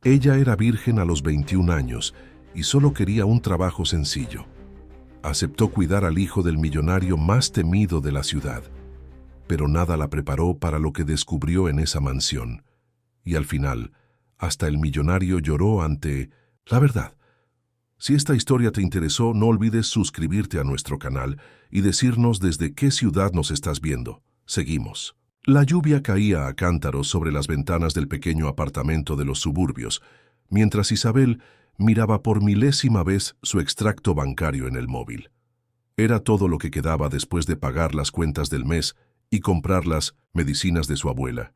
Ella era virgen a los 21 años y solo quería un trabajo sencillo. Aceptó cuidar al hijo del millonario más temido de la ciudad, pero nada la preparó para lo que descubrió en esa mansión. Y al final, hasta el millonario lloró ante la verdad. Si esta historia te interesó, no olvides suscribirte a nuestro canal y decirnos desde qué ciudad nos estás viendo. Seguimos. La lluvia caía a cántaros sobre las ventanas del pequeño apartamento de los suburbios, mientras Isabel miraba por milésima vez su extracto bancario en el móvil. Era todo lo que quedaba después de pagar las cuentas del mes y comprar las medicinas de su abuela.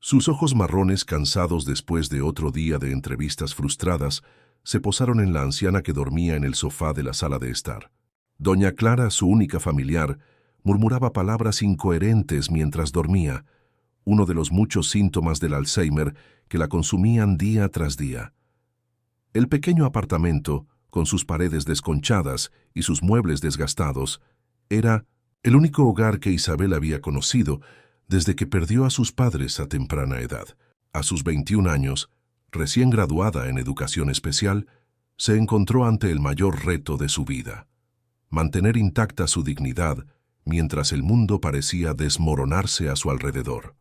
Sus ojos marrones, cansados después de otro día de entrevistas frustradas, se posaron en la anciana que dormía en el sofá de la sala de estar. Doña Clara, su única familiar, murmuraba palabras incoherentes mientras dormía, uno de los muchos síntomas del Alzheimer que la consumían día tras día. El pequeño apartamento, con sus paredes desconchadas y sus muebles desgastados, era el único hogar que Isabel había conocido desde que perdió a sus padres a temprana edad. A sus 21 años, recién graduada en educación especial, se encontró ante el mayor reto de su vida: mantener intacta su dignidad mientras el mundo parecía desmoronarse a su alrededor.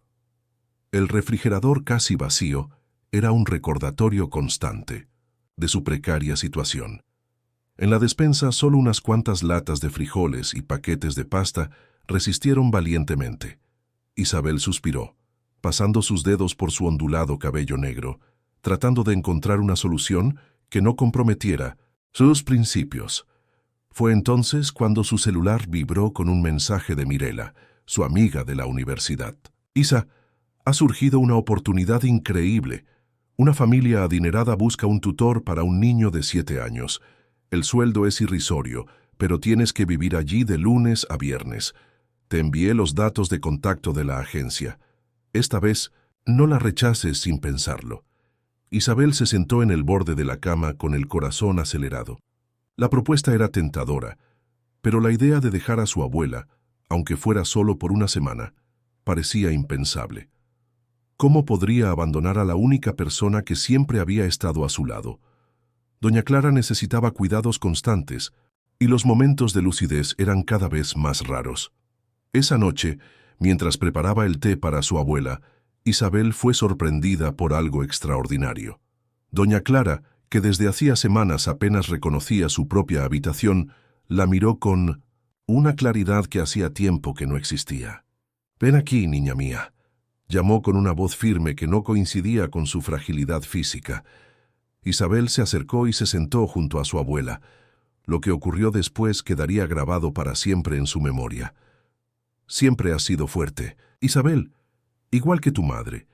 El refrigerador casi vacío era un recordatorio constante de su precaria situación. En la despensa solo unas cuantas latas de frijoles y paquetes de pasta resistieron valientemente. Isabel suspiró, pasando sus dedos por su ondulado cabello negro, tratando de encontrar una solución que no comprometiera sus principios. Fue entonces cuando su celular vibró con un mensaje de Mirela, su amiga de la universidad. «Isa, ha surgido una oportunidad increíble. Una familia adinerada busca un tutor para un niño de 7 años. El sueldo es irrisorio, pero tienes que vivir allí de lunes a viernes. Te envié los datos de contacto de la agencia. Esta vez, no la rechaces sin pensarlo». Isabel se sentó en el borde de la cama con el corazón acelerado. La propuesta era tentadora, pero la idea de dejar a su abuela, aunque fuera solo por una semana, parecía impensable. ¿Cómo podría abandonar a la única persona que siempre había estado a su lado? Doña Clara necesitaba cuidados constantes, y los momentos de lucidez eran cada vez más raros. Esa noche, mientras preparaba el té para su abuela, Isabel fue sorprendida por algo extraordinario. Doña Clara, que desde hacía semanas apenas reconocía su propia habitación, la miró con una claridad que hacía tiempo que no existía. «Ven aquí, niña mía», llamó con una voz firme que no coincidía con su fragilidad física. Isabel se acercó y se sentó junto a su abuela. Lo que ocurrió después quedaría grabado para siempre en su memoria. «Siempre has sido fuerte, Isabel, igual que tu madre,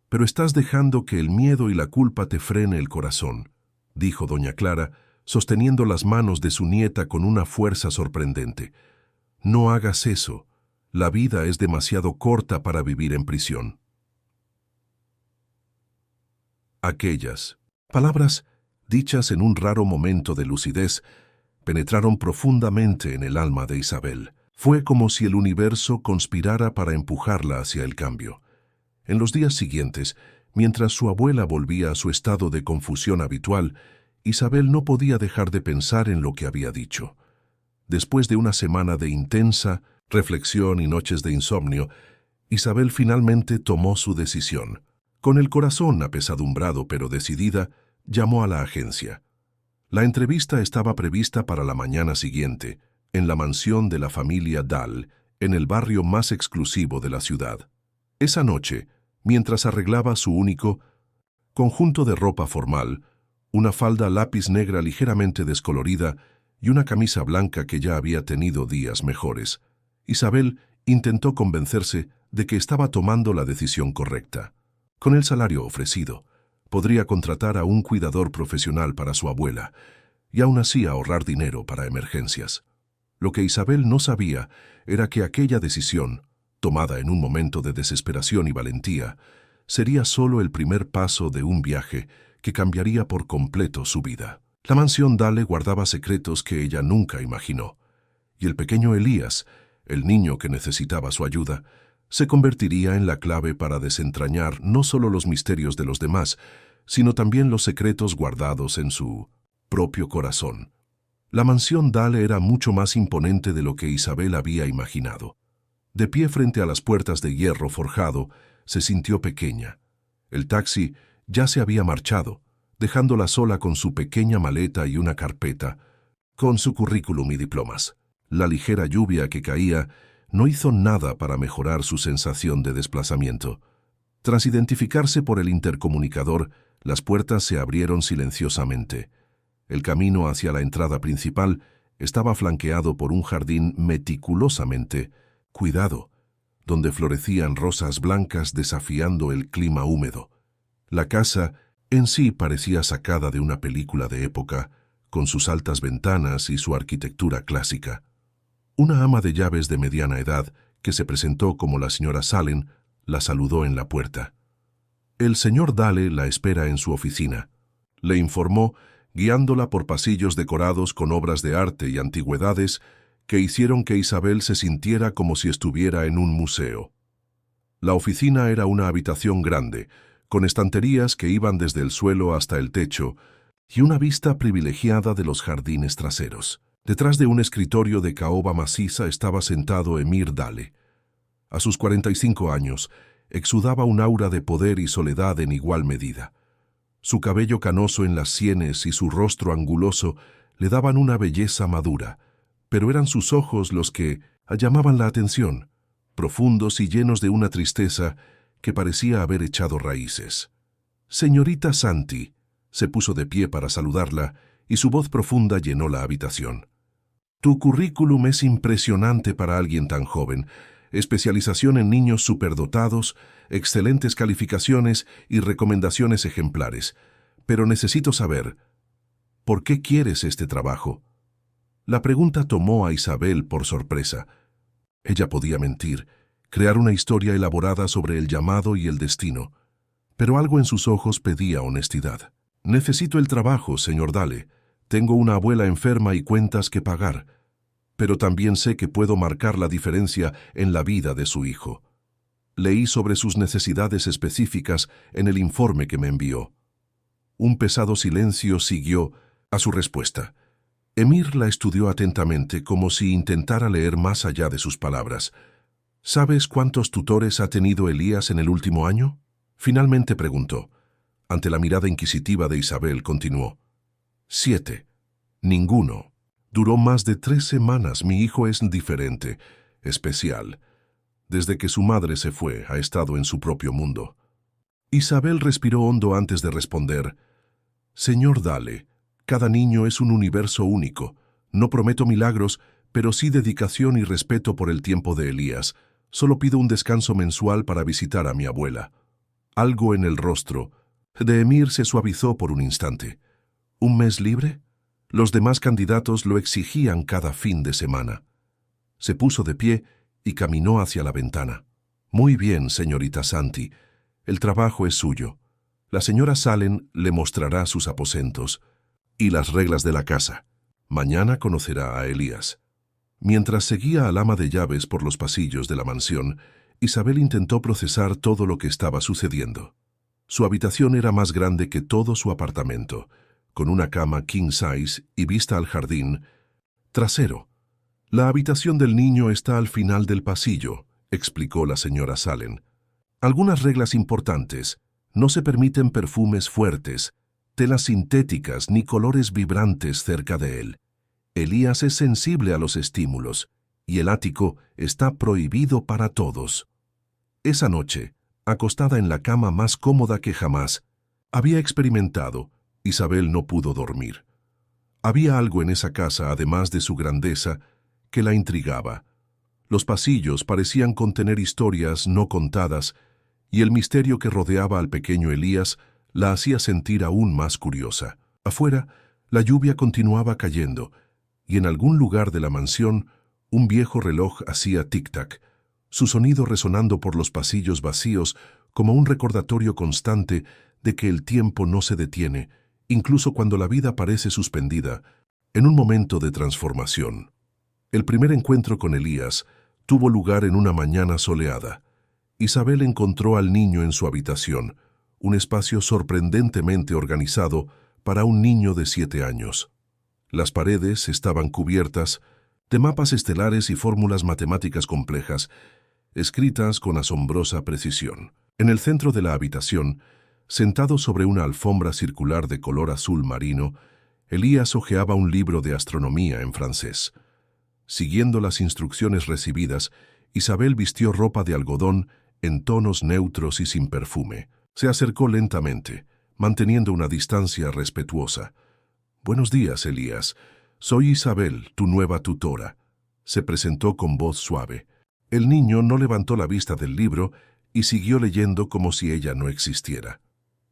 pero estás dejando que el miedo y la culpa te frene el corazón», dijo doña Clara, sosteniendo las manos de su nieta con una fuerza sorprendente. «No hagas eso. La vida es demasiado corta para vivir en prisión». Aquellas palabras, dichas en un raro momento de lucidez, penetraron profundamente en el alma de Isabel. Fue como si el universo conspirara para empujarla hacia el cambio. En los días siguientes, mientras su abuela volvía a su estado de confusión habitual, Isabel no podía dejar de pensar en lo que había dicho. Después de una semana de intensa reflexión y noches de insomnio, Isabel finalmente tomó su decisión. Con el corazón apesadumbrado pero decidida, llamó a la agencia. La entrevista estaba prevista para la mañana siguiente, en la mansión de la familia Dahl, en el barrio más exclusivo de la ciudad. Esa noche, mientras arreglaba su único conjunto de ropa formal, una falda lápiz negra ligeramente descolorida y una camisa blanca que ya había tenido días mejores, Isabel intentó convencerse de que estaba tomando la decisión correcta. Con el salario ofrecido, podría contratar a un cuidador profesional para su abuela y aún así ahorrar dinero para emergencias. Lo que Isabel no sabía era que aquella decisión, tomada en un momento de desesperación y valentía, sería solo el primer paso de un viaje que cambiaría por completo su vida. La mansión Dahle guardaba secretos que ella nunca imaginó, y el pequeño Elías, el niño que necesitaba su ayuda, se convertiría en la clave para desentrañar no solo los misterios de los demás, sino también los secretos guardados en su propio corazón. La mansión Dale era mucho más imponente de lo que Isabel había imaginado. De pie frente a las puertas de hierro forjado, se sintió pequeña. El taxi ya se había marchado, dejándola sola con su pequeña maleta y una carpeta, con su currículum y diplomas. La ligera lluvia que caía no hizo nada para mejorar su sensación de desplazamiento. Tras identificarse por el intercomunicador, las puertas se abrieron silenciosamente. El camino hacia la entrada principal estaba flanqueado por un jardín meticulosamente cuidado, donde florecían rosas blancas desafiando el clima húmedo. La casa en sí parecía sacada de una película de época, con sus altas ventanas y su arquitectura clásica. Una ama de llaves de mediana edad, que se presentó como la señora Salen, la saludó en la puerta. El señor Dale la espera en su oficina, le informó, guiándola por pasillos decorados con obras de arte y antigüedades que hicieron que Isabel se sintiera como si estuviera en un museo. La oficina era una habitación grande, con estanterías que iban desde el suelo hasta el techo y una vista privilegiada de los jardines traseros. Detrás de un escritorio de caoba maciza estaba sentado Emir Dale. A sus 45 años, exudaba un aura de poder y soledad en igual medida. Su cabello canoso en las sienes y su rostro anguloso le daban una belleza madura, pero eran sus ojos los que llamaban la atención, profundos y llenos de una tristeza que parecía haber echado raíces. «Señorita Santi», se puso de pie para saludarla y su voz profunda llenó la habitación. «Tu currículum es impresionante para alguien tan joven. Especialización en niños superdotados, excelentes calificaciones y recomendaciones ejemplares. Pero necesito saber, ¿por qué quieres este trabajo?» La pregunta tomó a Isabel por sorpresa. Ella podía mentir, crear una historia elaborada sobre el llamado y el destino, pero algo en sus ojos pedía honestidad. «Necesito el trabajo, señor Dale. Tengo una abuela enferma y cuentas que pagar, pero también sé que puedo marcar la diferencia en la vida de su hijo». Leí sobre sus necesidades específicas en el informe que me envió. Un pesado silencio siguió a su respuesta. Emir la estudió atentamente como si intentara leer más allá de sus palabras. «¿Sabes cuántos tutores ha tenido Elías en el último año?», finalmente preguntó. Ante la mirada inquisitiva de Isabel continuó. «7. Ninguno. Duró más de 3 semanas. Mi hijo es diferente, especial. Desde que su madre se fue, ha estado en su propio mundo». Isabel respiró hondo antes de responder. «Señor Dale, cada niño es un universo único. No prometo milagros, pero sí dedicación y respeto por el tiempo de Elías. Solo pido un descanso mensual para visitar a mi abuela». Algo en el rostro de Emir se suavizó por un instante. ¿Un mes libre? Los demás candidatos lo exigían cada fin de semana. Se puso de pie y caminó hacia la ventana. «Muy bien, señorita Santi. El trabajo es suyo. La señora Salen le mostrará sus aposentos y las reglas de la casa. Mañana conocerá a Elías». Mientras seguía al ama de llaves por los pasillos de la mansión, Isabel intentó procesar todo lo que estaba sucediendo. Su habitación era más grande que todo su apartamento, con una cama king size y vista al jardín trasero. «La habitación del niño está al final del pasillo», explicó la señora Salen. «Algunas reglas importantes. No se permiten perfumes fuertes, telas sintéticas ni colores vibrantes cerca de él. Elías es sensible a los estímulos y el ático está prohibido para todos». Esa noche, acostada en la cama más cómoda que jamás había experimentado, Isabel no pudo dormir. Había algo en esa casa, además de su grandeza, que la intrigaba. Los pasillos parecían contener historias no contadas, y el misterio que rodeaba al pequeño Elías la hacía sentir aún más curiosa. Afuera, la lluvia continuaba cayendo, y en algún lugar de la mansión, un viejo reloj hacía tic-tac, su sonido resonando por los pasillos vacíos como un recordatorio constante de que el tiempo no se detiene, incluso cuando la vida parece suspendida, en un momento de transformación. El primer encuentro con Elías tuvo lugar en una mañana soleada. Isabel encontró al niño en su habitación, un espacio sorprendentemente organizado para un niño de 7 años. Las paredes estaban cubiertas de mapas estelares y fórmulas matemáticas complejas, escritas con asombrosa precisión. En el centro de la habitación, sentado sobre una alfombra circular de color azul marino, Elías hojeaba un libro de astronomía en francés. Siguiendo las instrucciones recibidas, Isabel vistió ropa de algodón en tonos neutros y sin perfume. Se acercó lentamente, manteniendo una distancia respetuosa. «Buenos días, Elías. Soy Isabel, tu nueva tutora», se presentó con voz suave. El niño no levantó la vista del libro y siguió leyendo como si ella no existiera.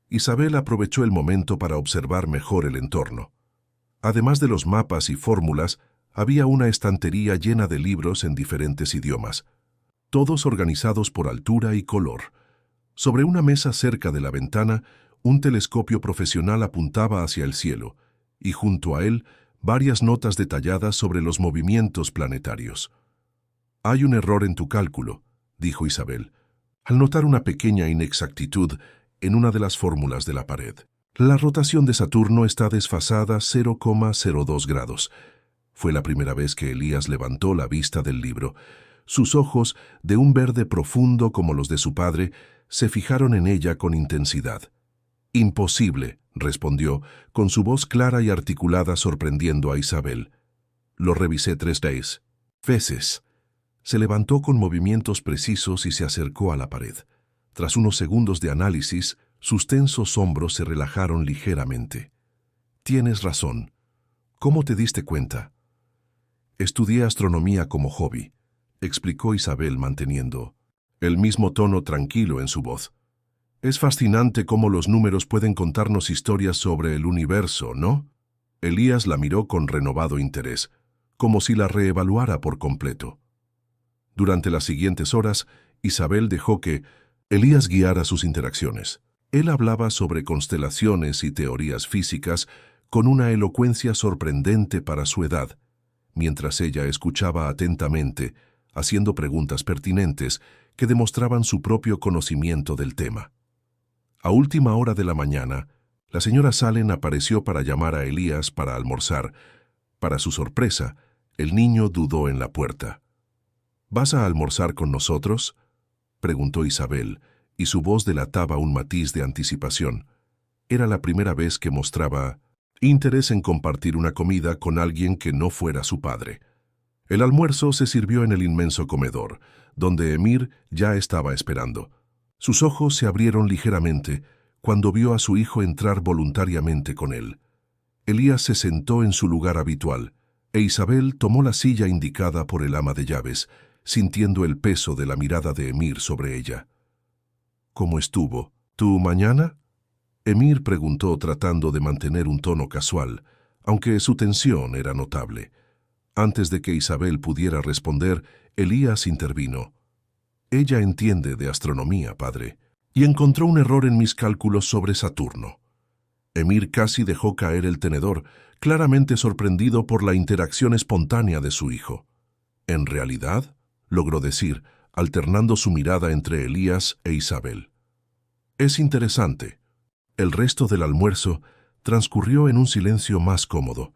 Isabel aprovechó el momento para observar mejor el entorno. Además de los mapas y fórmulas, había una estantería llena de libros en diferentes idiomas, todos organizados por altura y color. Sobre una mesa cerca de la ventana, un telescopio profesional apuntaba hacia el cielo, y junto a él, varias notas detalladas sobre los movimientos planetarios. «Hay un error en tu cálculo», dijo Isabel, al notar una pequeña inexactitud en una de las fórmulas de la pared. «La rotación de Saturno está desfasada 0,02 grados». Fue la primera vez que Elías levantó la vista del libro. Sus ojos, de un verde profundo como los de su padre, se fijaron en ella con intensidad. «Imposible», respondió, con su voz clara y articulada sorprendiendo a Isabel. «Lo revisé 3 veces». Se levantó con movimientos precisos y se acercó a la pared. Tras unos segundos de análisis, sus tensos hombros se relajaron ligeramente. «Tienes razón. ¿Cómo te diste cuenta?» «Estudié astronomía como hobby», explicó Isabel manteniendo el mismo tono tranquilo en su voz. «Es fascinante cómo los números pueden contarnos historias sobre el universo, ¿no?» Elías la miró con renovado interés, como si la reevaluara por completo. Durante las siguientes horas, Isabel dejó que Elías guiara sus interacciones. Él hablaba sobre constelaciones y teorías físicas con una elocuencia sorprendente para su edad, mientras ella escuchaba atentamente, haciendo preguntas pertinentes que demostraban su propio conocimiento del tema. A última hora de la mañana, la señora Salem apareció para llamar a Elías para almorzar. Para su sorpresa, el niño dudó en la puerta. «¿Vas a almorzar con nosotros?», preguntó Isabel, y su voz delataba un matiz de anticipación. Era la primera vez que mostraba interés en compartir una comida con alguien que no fuera su padre. El almuerzo se sirvió en el inmenso comedor, donde Emir ya estaba esperando. Sus ojos se abrieron ligeramente cuando vio a su hijo entrar voluntariamente con él. Elías se sentó en su lugar habitual, e Isabel tomó la silla indicada por el ama de llaves, sintiendo el peso de la mirada de Emir sobre ella. «¿Cómo estuvo tu mañana?», Emir preguntó tratando de mantener un tono casual, aunque su tensión era notable. Antes de que Isabel pudiera responder, Elías intervino. «Ella entiende de astronomía, padre, y encontró un error en mis cálculos sobre Saturno». Emir casi dejó caer el tenedor, claramente sorprendido por la interacción espontánea de su hijo. «¿En realidad?», logró decir, alternando su mirada entre Elías e Isabel. «Es interesante». El resto del almuerzo transcurrió en un silencio más cómodo,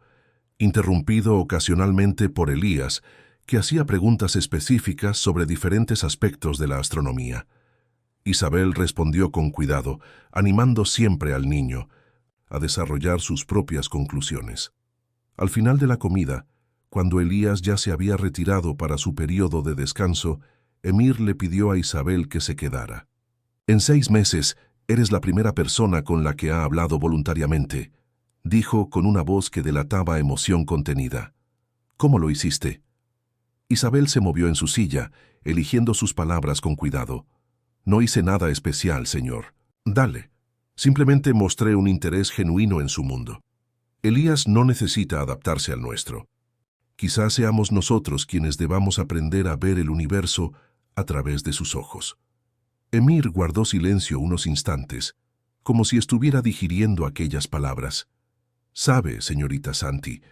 interrumpido ocasionalmente por Elías, que hacía preguntas específicas sobre diferentes aspectos de la astronomía. Isabel respondió con cuidado, animando siempre al niño a desarrollar sus propias conclusiones. Al final de la comida, cuando Elías ya se había retirado para su periodo de descanso, Emir le pidió a Isabel que se quedara. «En 6 meses, eres la primera persona con la que ha hablado voluntariamente», dijo con una voz que delataba emoción contenida. «¿Cómo lo hiciste?». Isabel se movió en su silla, eligiendo sus palabras con cuidado. «No hice nada especial, señor. Dale. Simplemente mostré un interés genuino en su mundo. Elías no necesita adaptarse al nuestro. Quizás seamos nosotros quienes debamos aprender a ver el universo a través de sus ojos». Emir guardó silencio unos instantes, como si estuviera digiriendo aquellas palabras. «Sabe, señorita Santi,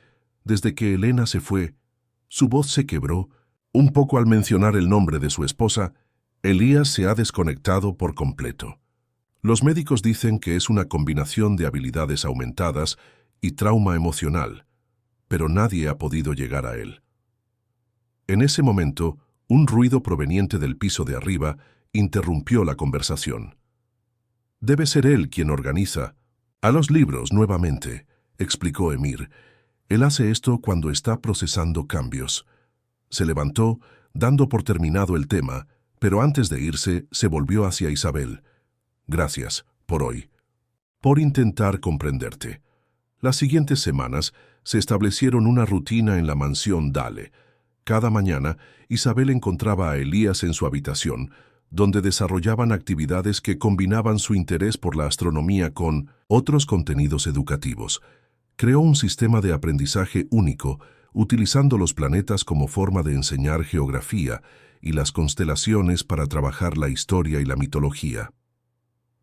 desde que Elena se fue», su voz se quebró, un poco al mencionar el nombre de su esposa. «Elías se ha desconectado por completo. Los médicos dicen que es una combinación de habilidades aumentadas y trauma emocional, pero nadie ha podido llegar a él. En ese momento, un ruido proveniente del piso de arriba interrumpió la conversación. Debe ser él quien organiza. A los libros nuevamente, explicó Emir. Él hace esto cuando está procesando cambios. Se levantó, dando por terminado el tema, pero antes de irse, se volvió hacia Isabel. Gracias, por hoy. Por intentar comprenderte. Las siguientes semanas se establecieron una rutina en la mansión Dale. Cada mañana, Isabel encontraba a Elías en su habitación, donde desarrollaban actividades que combinaban su interés por la astronomía con otros contenidos educativos. Creó un sistema de aprendizaje único, utilizando los planetas como forma de enseñar geografía y las constelaciones para trabajar la historia y la mitología.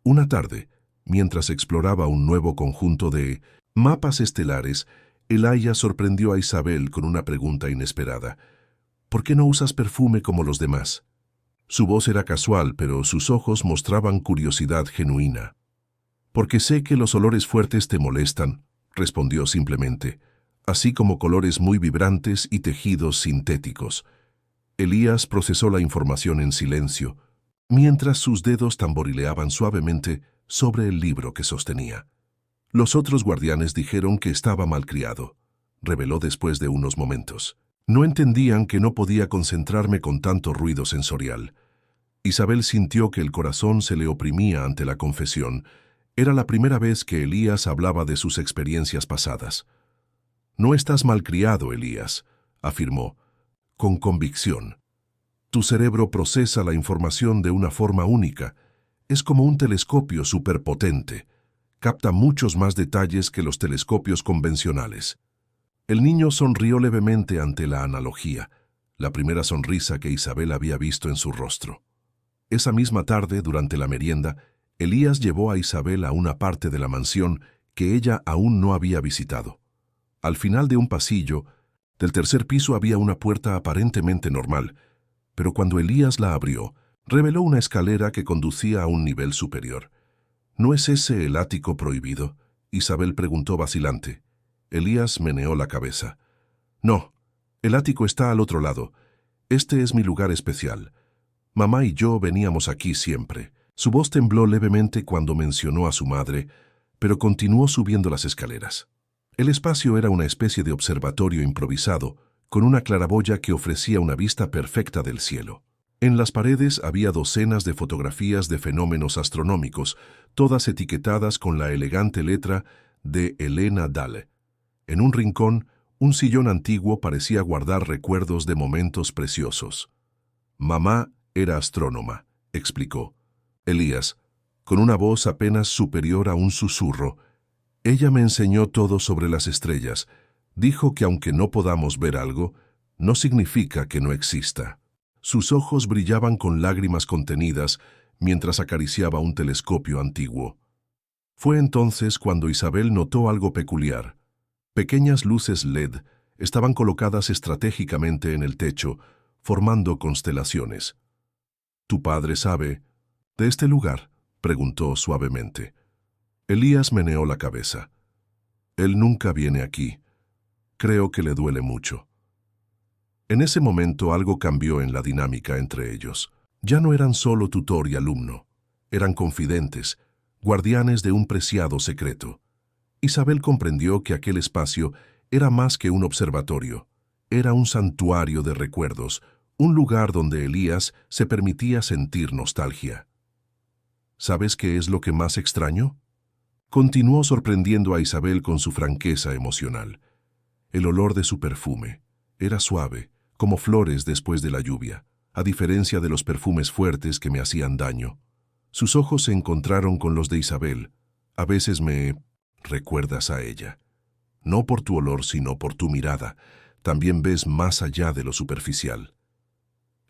Una tarde, mientras exploraba un nuevo conjunto de mapas estelares, Elaya sorprendió a Isabel con una pregunta inesperada. ¿Por qué no usas perfume como los demás? Su voz era casual, pero sus ojos mostraban curiosidad genuina. Porque sé que los olores fuertes te molestan, respondió simplemente, así como colores muy vibrantes y tejidos sintéticos. Elías procesó la información en silencio, mientras sus dedos tamborileaban suavemente sobre el libro que sostenía. Los otros guardianes dijeron que estaba malcriado, reveló después de unos momentos. No entendían que no podía concentrarme con tanto ruido sensorial. Isabel sintió que el corazón se le oprimía ante la confesión. Era la primera vez que Elías hablaba de sus experiencias pasadas. No estás malcriado, Elías, afirmó, con convicción. Tu cerebro procesa la información de una forma única. Es como un telescopio superpotente. Capta muchos más detalles que los telescopios convencionales. El niño sonrió levemente ante la analogía, la primera sonrisa que Isabel había visto en su rostro. Esa misma tarde, durante la merienda, Elías llevó a Isabel a una parte de la mansión que ella aún no había visitado. Al final de un pasillo, del tercer piso había una puerta aparentemente normal, pero cuando Elías la abrió, reveló una escalera que conducía a un nivel superior. ¿No es ese el ático prohibido?, Isabel preguntó vacilante. Elías meneó la cabeza. No, el ático está al otro lado. Este es mi lugar especial. Mamá y yo veníamos aquí siempre. Su voz tembló levemente cuando mencionó a su madre, pero continuó subiendo las escaleras. El espacio era una especie de observatorio improvisado, con una claraboya que ofrecía una vista perfecta del cielo. En las paredes había docenas de fotografías de fenómenos astronómicos, todas etiquetadas con la elegante letra de Elena Dale. En un rincón, un sillón antiguo parecía guardar recuerdos de momentos preciosos. Mamá era astrónoma, explicó. Elías, con una voz apenas superior a un susurro. Ella me enseñó todo sobre las estrellas. Dijo que aunque no podamos ver algo, no significa que no exista. Sus ojos brillaban con lágrimas contenidas mientras acariciaba un telescopio antiguo. Fue entonces cuando Isabel notó algo peculiar. Pequeñas luces LED estaban colocadas estratégicamente en el techo, formando constelaciones. «¿Tu padre sabe de este lugar?», preguntó suavemente. Elías meneó la cabeza. «Él nunca viene aquí. Creo que le duele mucho». En ese momento algo cambió en la dinámica entre ellos. Ya no eran solo tutor y alumno. Eran confidentes, guardianes de un preciado secreto. Isabel comprendió que aquel espacio era más que un observatorio. Era un santuario de recuerdos, un lugar donde Elías se permitía sentir nostalgia. ¿Sabes qué es lo que más extraño?, continuó sorprendiendo a Isabel con su franqueza emocional. El olor de su perfume era suave, como flores después de la lluvia, a diferencia de los perfumes fuertes que me hacían daño. Sus ojos se encontraron con los de Isabel. A veces me recuerdas a ella. No por tu olor, sino por tu mirada. También ves más allá de lo superficial.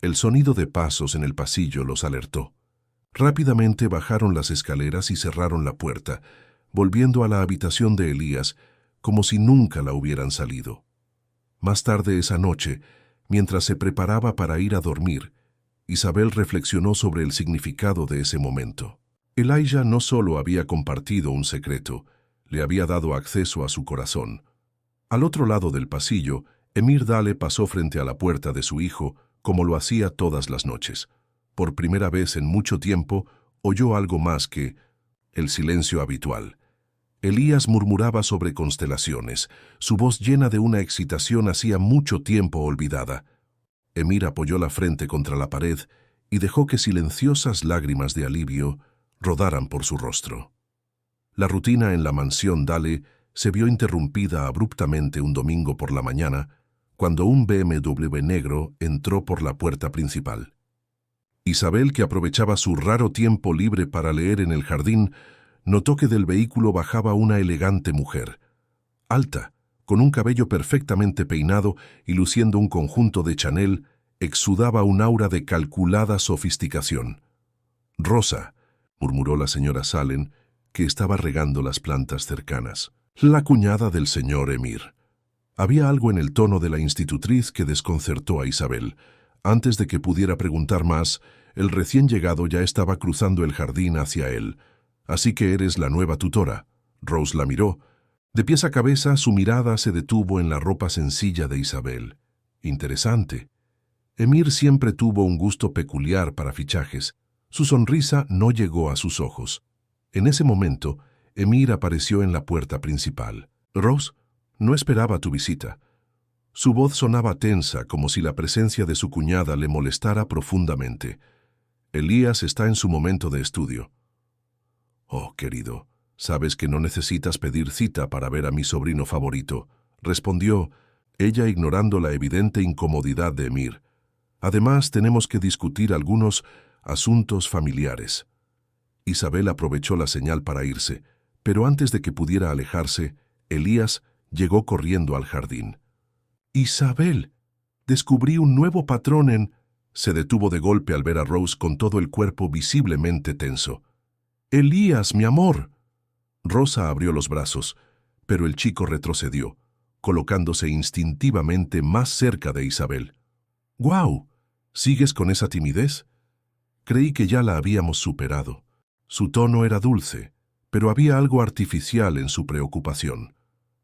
El sonido de pasos en el pasillo los alertó. Rápidamente bajaron las escaleras y cerraron la puerta, volviendo a la habitación de Elías como si nunca la hubieran salido. Más tarde esa noche, mientras se preparaba para ir a dormir, Isabel reflexionó sobre el significado de ese momento. Elijah no solo había compartido un secreto, le había dado acceso a su corazón. Al otro lado del pasillo, Emir Dale pasó frente a la puerta de su hijo, como lo hacía todas las noches. Por primera vez en mucho tiempo, oyó algo más que el silencio habitual. Elías murmuraba sobre constelaciones, su voz llena de una excitación hacía mucho tiempo olvidada. Emir apoyó la frente contra la pared y dejó que silenciosas lágrimas de alivio rodaran por su rostro. La rutina en la mansión Dale se vio interrumpida abruptamente un domingo por la mañana, cuando un BMW negro entró por la puerta principal. Isabel, que aprovechaba su raro tiempo libre para leer en el jardín, notó que del vehículo bajaba una elegante mujer, alta, con un cabello perfectamente peinado y luciendo un conjunto de Chanel, exudaba un aura de calculada sofisticación. «Rosa», murmuró la señora Salem, que estaba regando las plantas cercanas. «La cuñada del señor Emir». Había algo en el tono de la institutriz que desconcertó a Isabel. Antes de que pudiera preguntar más, el recién llegado ya estaba cruzando el jardín hacia él. «Así que eres la nueva tutora». Rose la miró. De pies a cabeza, su mirada se detuvo en la ropa sencilla de Isabel. Interesante. Emir siempre tuvo un gusto peculiar para fichajes. Su sonrisa no llegó a sus ojos. En ese momento, Emir apareció en la puerta principal. «Rose, no esperaba tu visita». Su voz sonaba tensa, como si la presencia de su cuñada le molestara profundamente. «Elías está en su momento de estudio». «Oh, querido, sabes que no necesitas pedir cita para ver a mi sobrino favorito», respondió ella ignorando la evidente incomodidad de Emir. «Además, tenemos que discutir algunos asuntos familiares». Isabel aprovechó la señal para irse, pero antes de que pudiera alejarse, Elías llegó corriendo al jardín. «Isabel, descubrí un nuevo patrón en...» Se detuvo de golpe al ver a Rose con todo el cuerpo visiblemente tenso. «Elías, mi amor». Rosa abrió los brazos, pero el chico retrocedió, colocándose instintivamente más cerca de Isabel. «¡Guau! ¿Sigues con esa timidez?» Creí que ya la habíamos superado. Su tono era dulce, pero había algo artificial en su preocupación.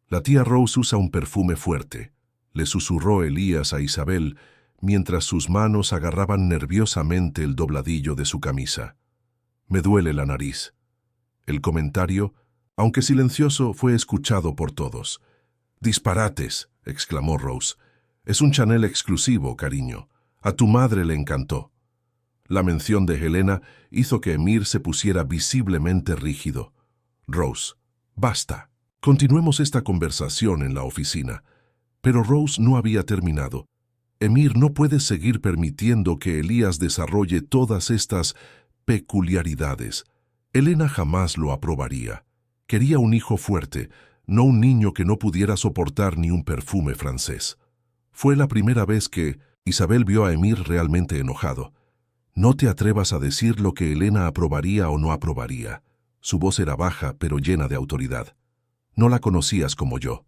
«La tía Rose usa un perfume fuerte», le susurró Elías a Isabel, mientras sus manos agarraban nerviosamente el dobladillo de su camisa. «Me duele la nariz». El comentario, aunque silencioso, fue escuchado por todos. «Disparates», exclamó Rose. «Es un Chanel exclusivo, cariño. A tu madre le encantó». La mención de Helena hizo que Emir se pusiera visiblemente rígido. «Rose, basta. Continuemos esta conversación en la oficina». Pero Rose no había terminado. «Emir no puede seguir permitiendo que Elías desarrolle todas estas peculiaridades. Helena jamás lo aprobaría. Quería un hijo fuerte, no un niño que no pudiera soportar ni un perfume francés». Fue la primera vez que Isabel vio a Emir realmente enojado. «No te atrevas a decir lo que Helena aprobaría o no aprobaría». Su voz era baja, pero llena de autoridad. «No la conocías como yo».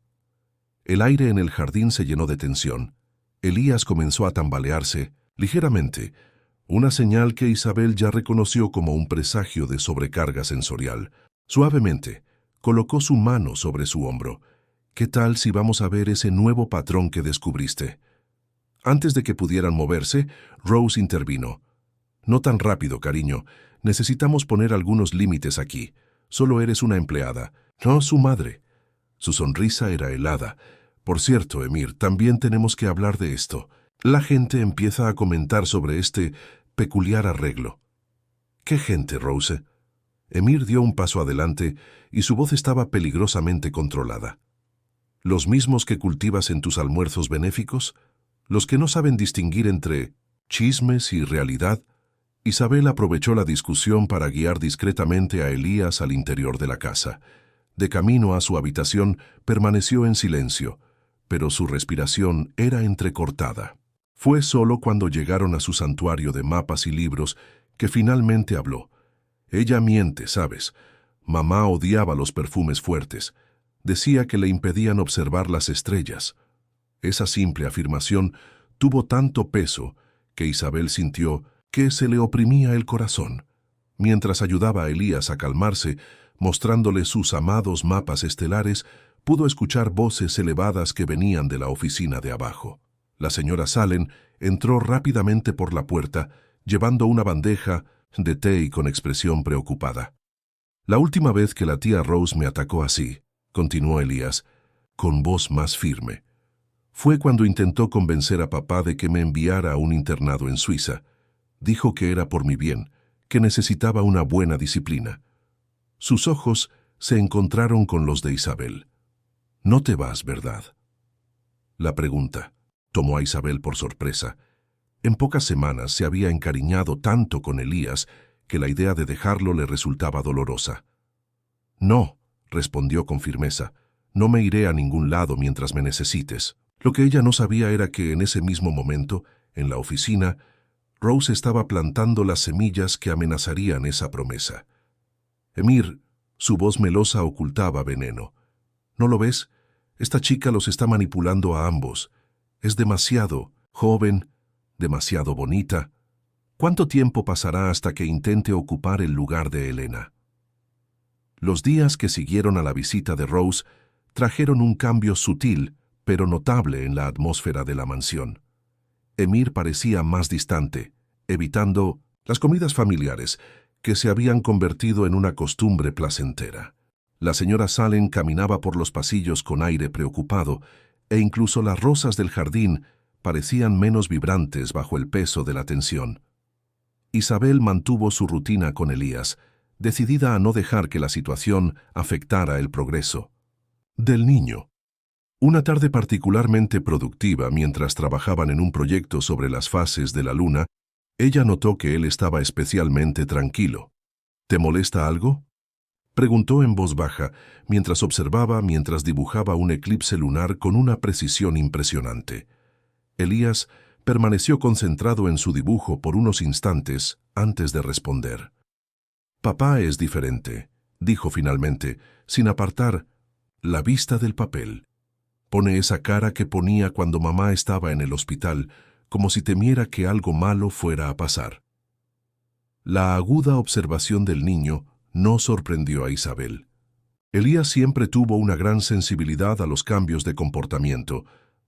El aire en el jardín se llenó de tensión. Elías comenzó a tambalearse, ligeramente, una señal que Isabel ya reconoció como un presagio de sobrecarga sensorial. Suavemente, colocó su mano sobre su hombro. «¿Qué tal si vamos a ver ese nuevo patrón que descubriste?» Antes de que pudieran moverse, Rose intervino. «No tan rápido, cariño. Necesitamos poner algunos límites aquí. Solo eres una empleada, no su madre». Su sonrisa era helada. «Por cierto, Emir, también tenemos que hablar de esto. La gente empieza a comentar sobre este peculiar arreglo». «¿Qué gente, Rose?» Emir dio un paso adelante y su voz estaba peligrosamente controlada. «¿Los mismos que cultivas en tus almuerzos benéficos? ¿Los que no saben distinguir entre chismes y realidad?» Isabel aprovechó la discusión para guiar discretamente a Elías al interior de la casa. De camino a su habitación, permaneció en silencio, pero su respiración era entrecortada. Fue solo cuando llegaron a su santuario de mapas y libros que finalmente habló. «Ella miente, ¿sabes? Mamá odiaba los perfumes fuertes. Decía que le impedían observar las estrellas». Esa simple afirmación tuvo tanto peso que Isabel sintió que se le oprimía el corazón. Mientras ayudaba a Elías a calmarse, mostrándole sus amados mapas estelares, pudo escuchar voces elevadas que venían de la oficina de abajo. La señora Salem entró rápidamente por la puerta, llevando una bandeja de té y con expresión preocupada. La última vez que la tía Rose me atacó así, continuó Elías, con voz más firme, fue cuando intentó convencer a papá de que me enviara a un internado en Suiza. Dijo que era por mi bien, que necesitaba una buena disciplina. Sus ojos se encontraron con los de Isabel. No te vas, ¿verdad? La pregunta tomó a Isabel por sorpresa. En pocas semanas se había encariñado tanto con Elías que la idea de dejarlo le resultaba dolorosa. No, respondió con firmeza, no me iré a ningún lado mientras me necesites. Lo que ella no sabía era que en ese mismo momento, en la oficina, Rose estaba plantando las semillas que amenazarían esa promesa. Emir, su voz melosa ocultaba veneno. ¿No lo ves? Esta chica los está manipulando a ambos. Es demasiado joven, demasiado bonita. ¿Cuánto tiempo pasará hasta que intente ocupar el lugar de Elena? Los días que siguieron a la visita de Rose trajeron un cambio sutil, pero notable en la atmósfera de la mansión. Emir parecía más distante, evitando las comidas familiares, que se habían convertido en una costumbre placentera. La señora Salem caminaba por los pasillos con aire preocupado, e incluso las rosas del jardín parecían menos vibrantes bajo el peso de la tensión. Isabel mantuvo su rutina con Elías, decidida a no dejar que la situación afectara el progreso del niño. Una tarde particularmente productiva mientras trabajaban en un proyecto sobre las fases de la luna, ella notó que él estaba especialmente tranquilo. ¿Te molesta algo?, preguntó en voz baja, mientras dibujaba un eclipse lunar con una precisión impresionante. Elías permaneció concentrado en su dibujo por unos instantes antes de responder. Papá es diferente, dijo finalmente, sin apartar la vista del papel. Pone esa cara que ponía cuando mamá estaba en el hospital, como si temiera que algo malo fuera a pasar. La aguda observación del niño no sorprendió a Isabel. Elías siempre tuvo una gran sensibilidad a los cambios de comportamiento,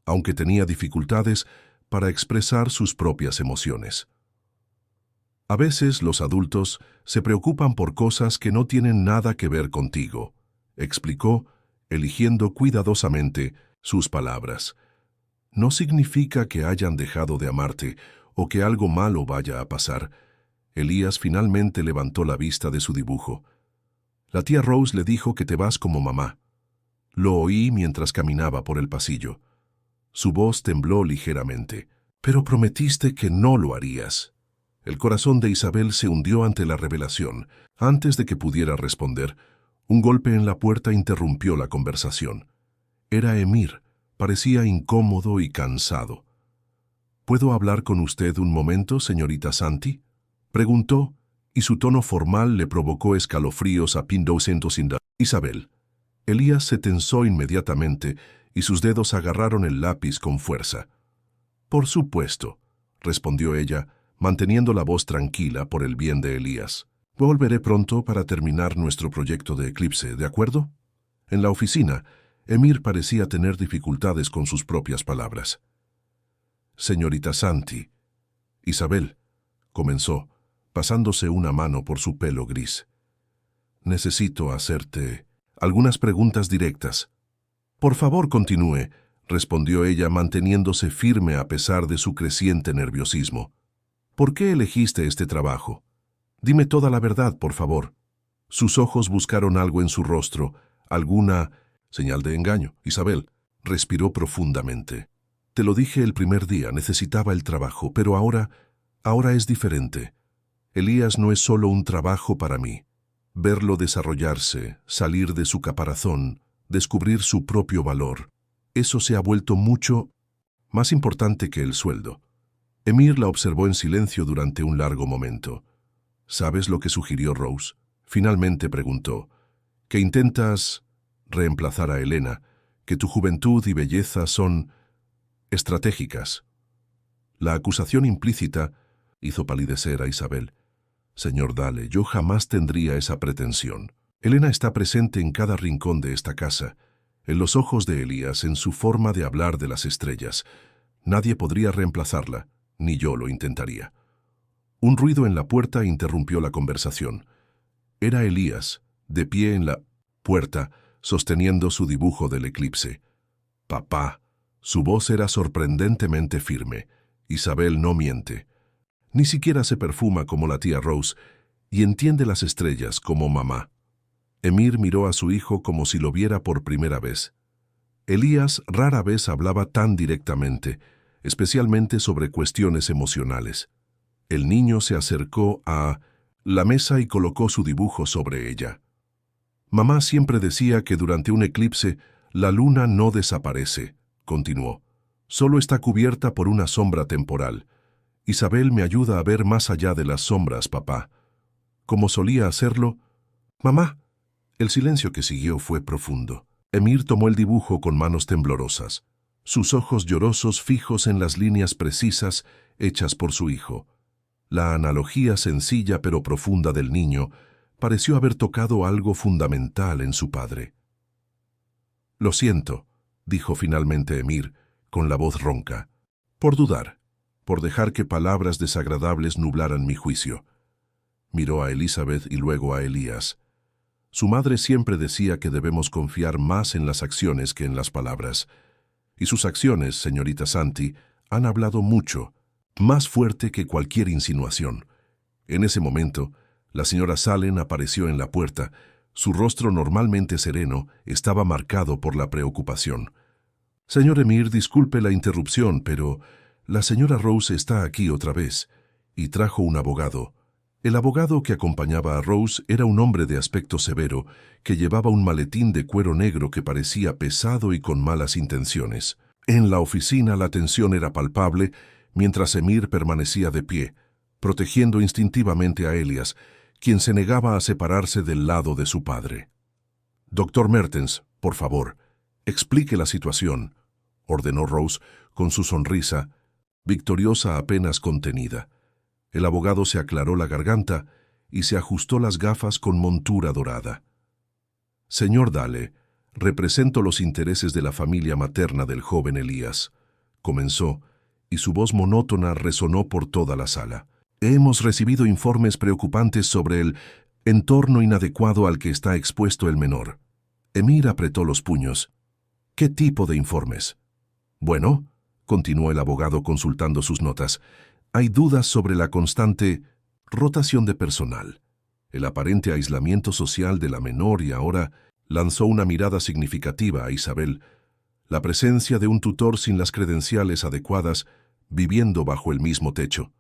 aunque tenía dificultades para expresar sus propias emociones. A veces los adultos se preocupan por cosas que no tienen nada que ver contigo, explicó, eligiendo cuidadosamente sus palabras. No significa que hayan dejado de amarte o que algo malo vaya a pasar. Elías finalmente levantó la vista de su dibujo. La tía Rose le dijo que te vas como mamá. Lo oí mientras caminaba por el pasillo. Su voz tembló ligeramente. Pero prometiste que no lo harías. El corazón de Isabel se hundió ante la revelación. Antes de que pudiera responder, un golpe en la puerta interrumpió la conversación. Era Emir. Parecía incómodo y cansado. ¿Puedo hablar con usted un momento, señorita Santi?, preguntó, y su tono formal le provocó escalofríos a Isabel. Elías se tensó inmediatamente y sus dedos agarraron el lápiz con fuerza. Por supuesto, respondió ella, manteniendo la voz tranquila por el bien de Elías. Volveré pronto para terminar nuestro proyecto de eclipse, ¿de acuerdo? En la oficina, Emir parecía tener dificultades con sus propias palabras. Señorita Santi, Isabel, comenzó, pasándose una mano por su pelo gris. Necesito hacerte algunas preguntas directas. Por favor, continúe, respondió ella manteniéndose firme a pesar de su creciente nerviosismo. ¿Por qué elegiste este trabajo? Dime toda la verdad, por favor. Sus ojos buscaron algo en su rostro, alguna señal de engaño. Isabel respiró profundamente. Te lo dije el primer día, necesitaba el trabajo, pero ahora es diferente. Elías no es solo un trabajo para mí. Verlo desarrollarse, salir de su caparazón, descubrir su propio valor, eso se ha vuelto mucho más importante que el sueldo. Emir la observó en silencio durante un largo momento. ¿Sabes lo que sugirió Rose? Finalmente preguntó. Que intentas reemplazar a Elena, que tu juventud y belleza son estratégicas. La acusación implícita hizo palidecer a Isabel. Señor Dale, yo jamás tendría esa pretensión. Elena está presente en cada rincón de esta casa, en los ojos de Elías, en su forma de hablar de las estrellas. Nadie podría reemplazarla, ni yo lo intentaría. Un ruido en la puerta interrumpió la conversación. Era Elías, de pie en la puerta, sosteniendo su dibujo del eclipse. «Papá». Su voz era sorprendentemente firme. Isabel no miente. Ni siquiera se perfuma como la tía Rose y entiende las estrellas como mamá. Emir miró a su hijo como si lo viera por primera vez. Elías rara vez hablaba tan directamente, especialmente sobre cuestiones emocionales. El niño se acercó a la mesa y colocó su dibujo sobre ella. Mamá siempre decía que durante un eclipse la luna no desaparece, continuó. Solo está cubierta por una sombra temporal. Isabel me ayuda a ver más allá de las sombras, papá. Como solía hacerlo, mamá. El silencio que siguió fue profundo. Emir tomó el dibujo con manos temblorosas, sus ojos llorosos fijos en las líneas precisas hechas por su hijo. La analogía sencilla pero profunda del niño pareció haber tocado algo fundamental en su padre. «Lo siento», dijo finalmente Emir, con la voz ronca, «por dudar, por dejar que palabras desagradables nublaran mi juicio». Miró a Elizabeth y luego a Elías. Su madre siempre decía que debemos confiar más en las acciones que en las palabras. Y sus acciones, señorita Santi, han hablado mucho, más fuerte que cualquier insinuación. En ese momento, la señora Salem apareció en la puerta. Su rostro normalmente sereno estaba marcado por la preocupación. «Señor Emir, disculpe la interrupción, pero la señora Rose está aquí otra vez», y trajo un abogado. El abogado que acompañaba a Rose era un hombre de aspecto severo, que llevaba un maletín de cuero negro que parecía pesado y con malas intenciones. En la oficina la tensión era palpable, mientras Emir permanecía de pie, protegiendo instintivamente a Elias, quien se negaba a separarse del lado de su padre. «Doctor Mertens, por favor, explique la situación», ordenó Rose con su sonrisa, victoriosa apenas contenida. El abogado se aclaró la garganta y se ajustó las gafas con montura dorada. «Señor Dale, represento los intereses de la familia materna del joven Elías», comenzó, y su voz monótona resonó por toda la sala. «Hemos recibido informes preocupantes sobre el entorno inadecuado al que está expuesto el menor». Emir apretó los puños. «¿Qué tipo de informes?» «Bueno», continuó el abogado consultando sus notas, «hay dudas sobre la constante rotación de personal, el aparente aislamiento social de la menor» y ahora lanzó una mirada significativa a Isabel, «la presencia de un tutor sin las credenciales adecuadas viviendo bajo el mismo techo».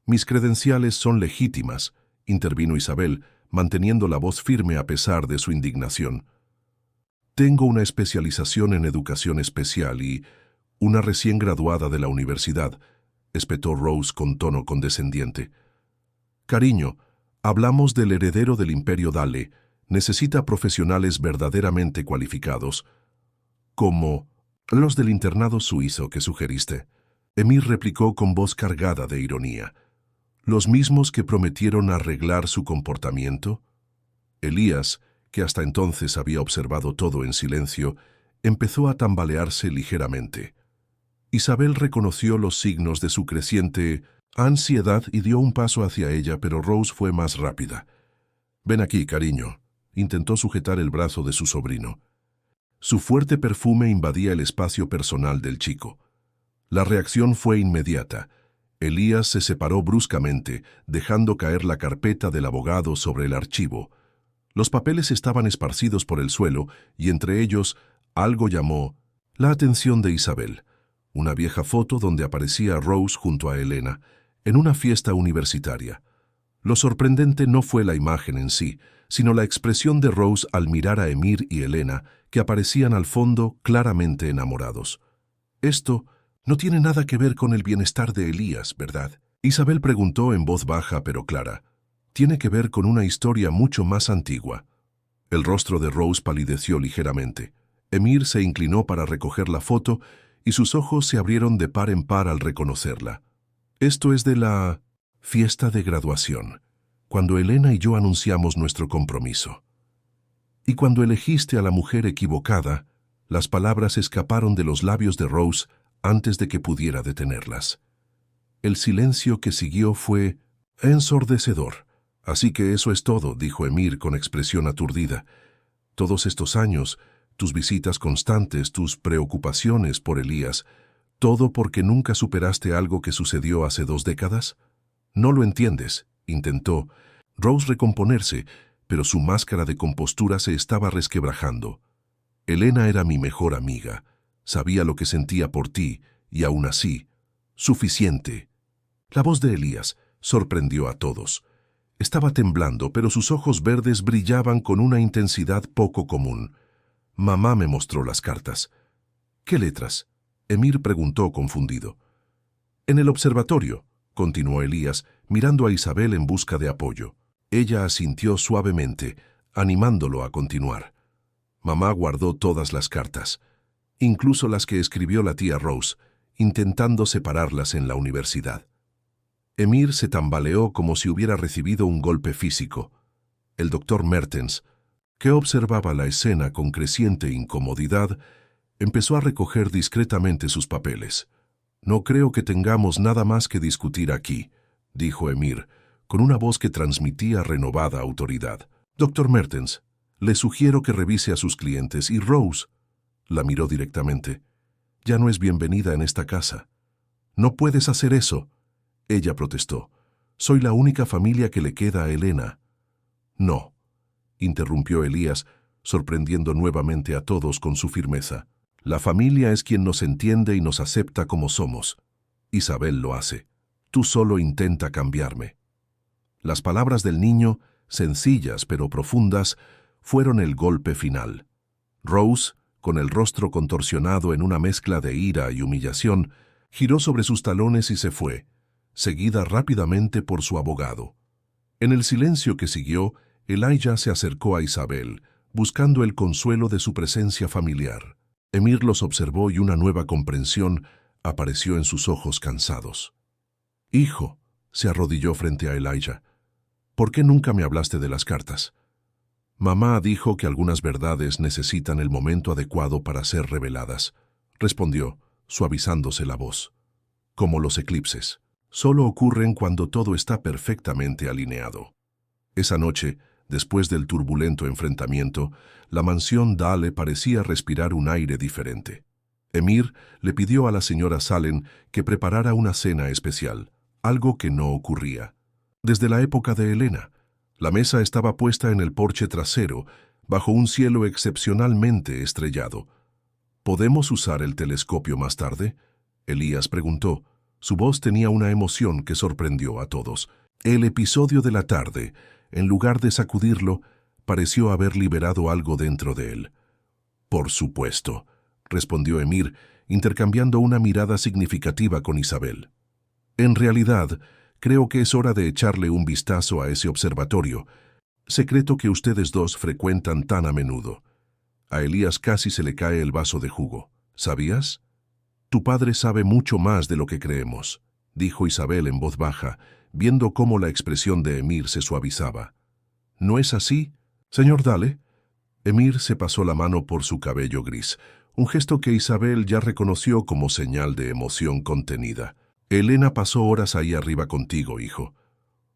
«Mis credenciales son legítimas», intervino Isabel, manteniendo la voz firme a pesar de su indignación. «Tengo una especialización en educación especial y una recién graduada de la universidad», espetó Rose con tono condescendiente. «Cariño, hablamos del heredero del Imperio Dale. Necesita profesionales verdaderamente cualificados, como los del internado suizo que sugeriste». Emir replicó con voz cargada de ironía. «¿Los mismos que prometieron arreglar su comportamiento?» Elías, que hasta entonces había observado todo en silencio, empezó a tambalearse ligeramente. Isabel reconoció los signos de su creciente ansiedad y dio un paso hacia ella, pero Rose fue más rápida. «Ven aquí, cariño», intentó sujetar el brazo de su sobrino. Su fuerte perfume invadía el espacio personal del chico. La reacción fue inmediata. Elías se separó bruscamente, dejando caer la carpeta del abogado sobre el archivo. Los papeles estaban esparcidos por el suelo y entre ellos algo llamó la atención de Isabel. Una vieja foto donde aparecía Rose junto a Elena, en una fiesta universitaria. Lo sorprendente no fue la imagen en sí, sino la expresión de Rose al mirar a Emir y Elena, que aparecían al fondo claramente enamorados. «Esto no tiene nada que ver con el bienestar de Elías, ¿verdad?», Isabel preguntó en voz baja pero clara. «Tiene que ver con una historia mucho más antigua». El rostro de Rose palideció ligeramente. Emir se inclinó para recoger la foto y sus ojos se abrieron de par en par al reconocerla. «Esto es de la fiesta de graduación», cuando Elena y yo anunciamos nuestro compromiso. Y cuando elegiste a la mujer equivocada, las palabras escaparon de los labios de Rose antes de que pudiera detenerlas. El silencio que siguió fue ensordecedor. Así que eso es todo, dijo Emir con expresión aturdida. Todos estos años, tus visitas constantes, tus preocupaciones por Elías, ¿todo porque nunca superaste algo que sucedió hace 2 décadas? No lo entiendes, intentó Rose recomponerse, pero su máscara de compostura se estaba resquebrajando. Elena era mi mejor amiga, sabía lo que sentía por ti, y aún así, suficiente. La voz de Elías sorprendió a todos. Estaba temblando, pero sus ojos verdes brillaban con una intensidad poco común. Mamá me mostró las cartas. ¿Qué letras? Emir preguntó confundido. En el observatorio, continuó Elías, mirando a Isabel en busca de apoyo. Ella asintió suavemente, animándolo a continuar. Mamá guardó todas las cartas, incluso las que escribió la tía Rose, intentando separarlas en la universidad. Emir se tambaleó como si hubiera recibido un golpe físico. El doctor Mertens, que observaba la escena con creciente incomodidad, empezó a recoger discretamente sus papeles. «No creo que tengamos nada más que discutir aquí», dijo Emir, con una voz que transmitía renovada autoridad. «Doctor Mertens, le sugiero que revise a sus clientes y Rose», la miró directamente, «ya no es bienvenida en esta casa». «No puedes hacer eso», ella protestó. «Soy la única familia que le queda a Elena». «No», interrumpió Elías, sorprendiendo nuevamente a todos con su firmeza. «La familia es quien nos entiende y nos acepta como somos. Isabel lo hace. Tú solo intenta cambiarme». Las palabras del niño, sencillas pero profundas, fueron el golpe final. Rose, con el rostro contorsionado en una mezcla de ira y humillación, giró sobre sus talones y se fue, seguida rápidamente por su abogado. En el silencio que siguió, Elijah se acercó a Isabel, buscando el consuelo de su presencia familiar. Emir los observó y una nueva comprensión apareció en sus ojos cansados. «Hijo», se arrodilló frente a Elijah, «¿por qué nunca me hablaste de las cartas?» «Mamá dijo que algunas verdades necesitan el momento adecuado para ser reveladas», respondió, suavizándose la voz. «Como los eclipses. Solo ocurren cuando todo está perfectamente alineado». Esa noche, después del turbulento enfrentamiento, la mansión Dale parecía respirar un aire diferente. Emir le pidió a la señora Salen que preparara una cena especial, algo que no ocurría. Desde la época de Elena, la mesa estaba puesta en el porche trasero, bajo un cielo excepcionalmente estrellado. «¿Podemos usar el telescopio más tarde?», Elías preguntó. Su voz tenía una emoción que sorprendió a todos. El episodio de la tarde, en lugar de sacudirlo, pareció haber liberado algo dentro de él. «Por supuesto», respondió Emir, intercambiando una mirada significativa con Isabel. «En realidad, creo que es hora de echarle un vistazo a ese observatorio, secreto que ustedes dos frecuentan tan a menudo». A Elías casi se le cae el vaso de jugo. «¿Sabías? Tu padre sabe mucho más de lo que creemos», dijo Isabel en voz baja, viendo cómo la expresión de Emir se suavizaba. «¿No es así, señor Dale?» Emir se pasó la mano por su cabello gris, un gesto que Isabel ya reconoció como señal de emoción contenida. «Elena pasó horas ahí arriba contigo, hijo.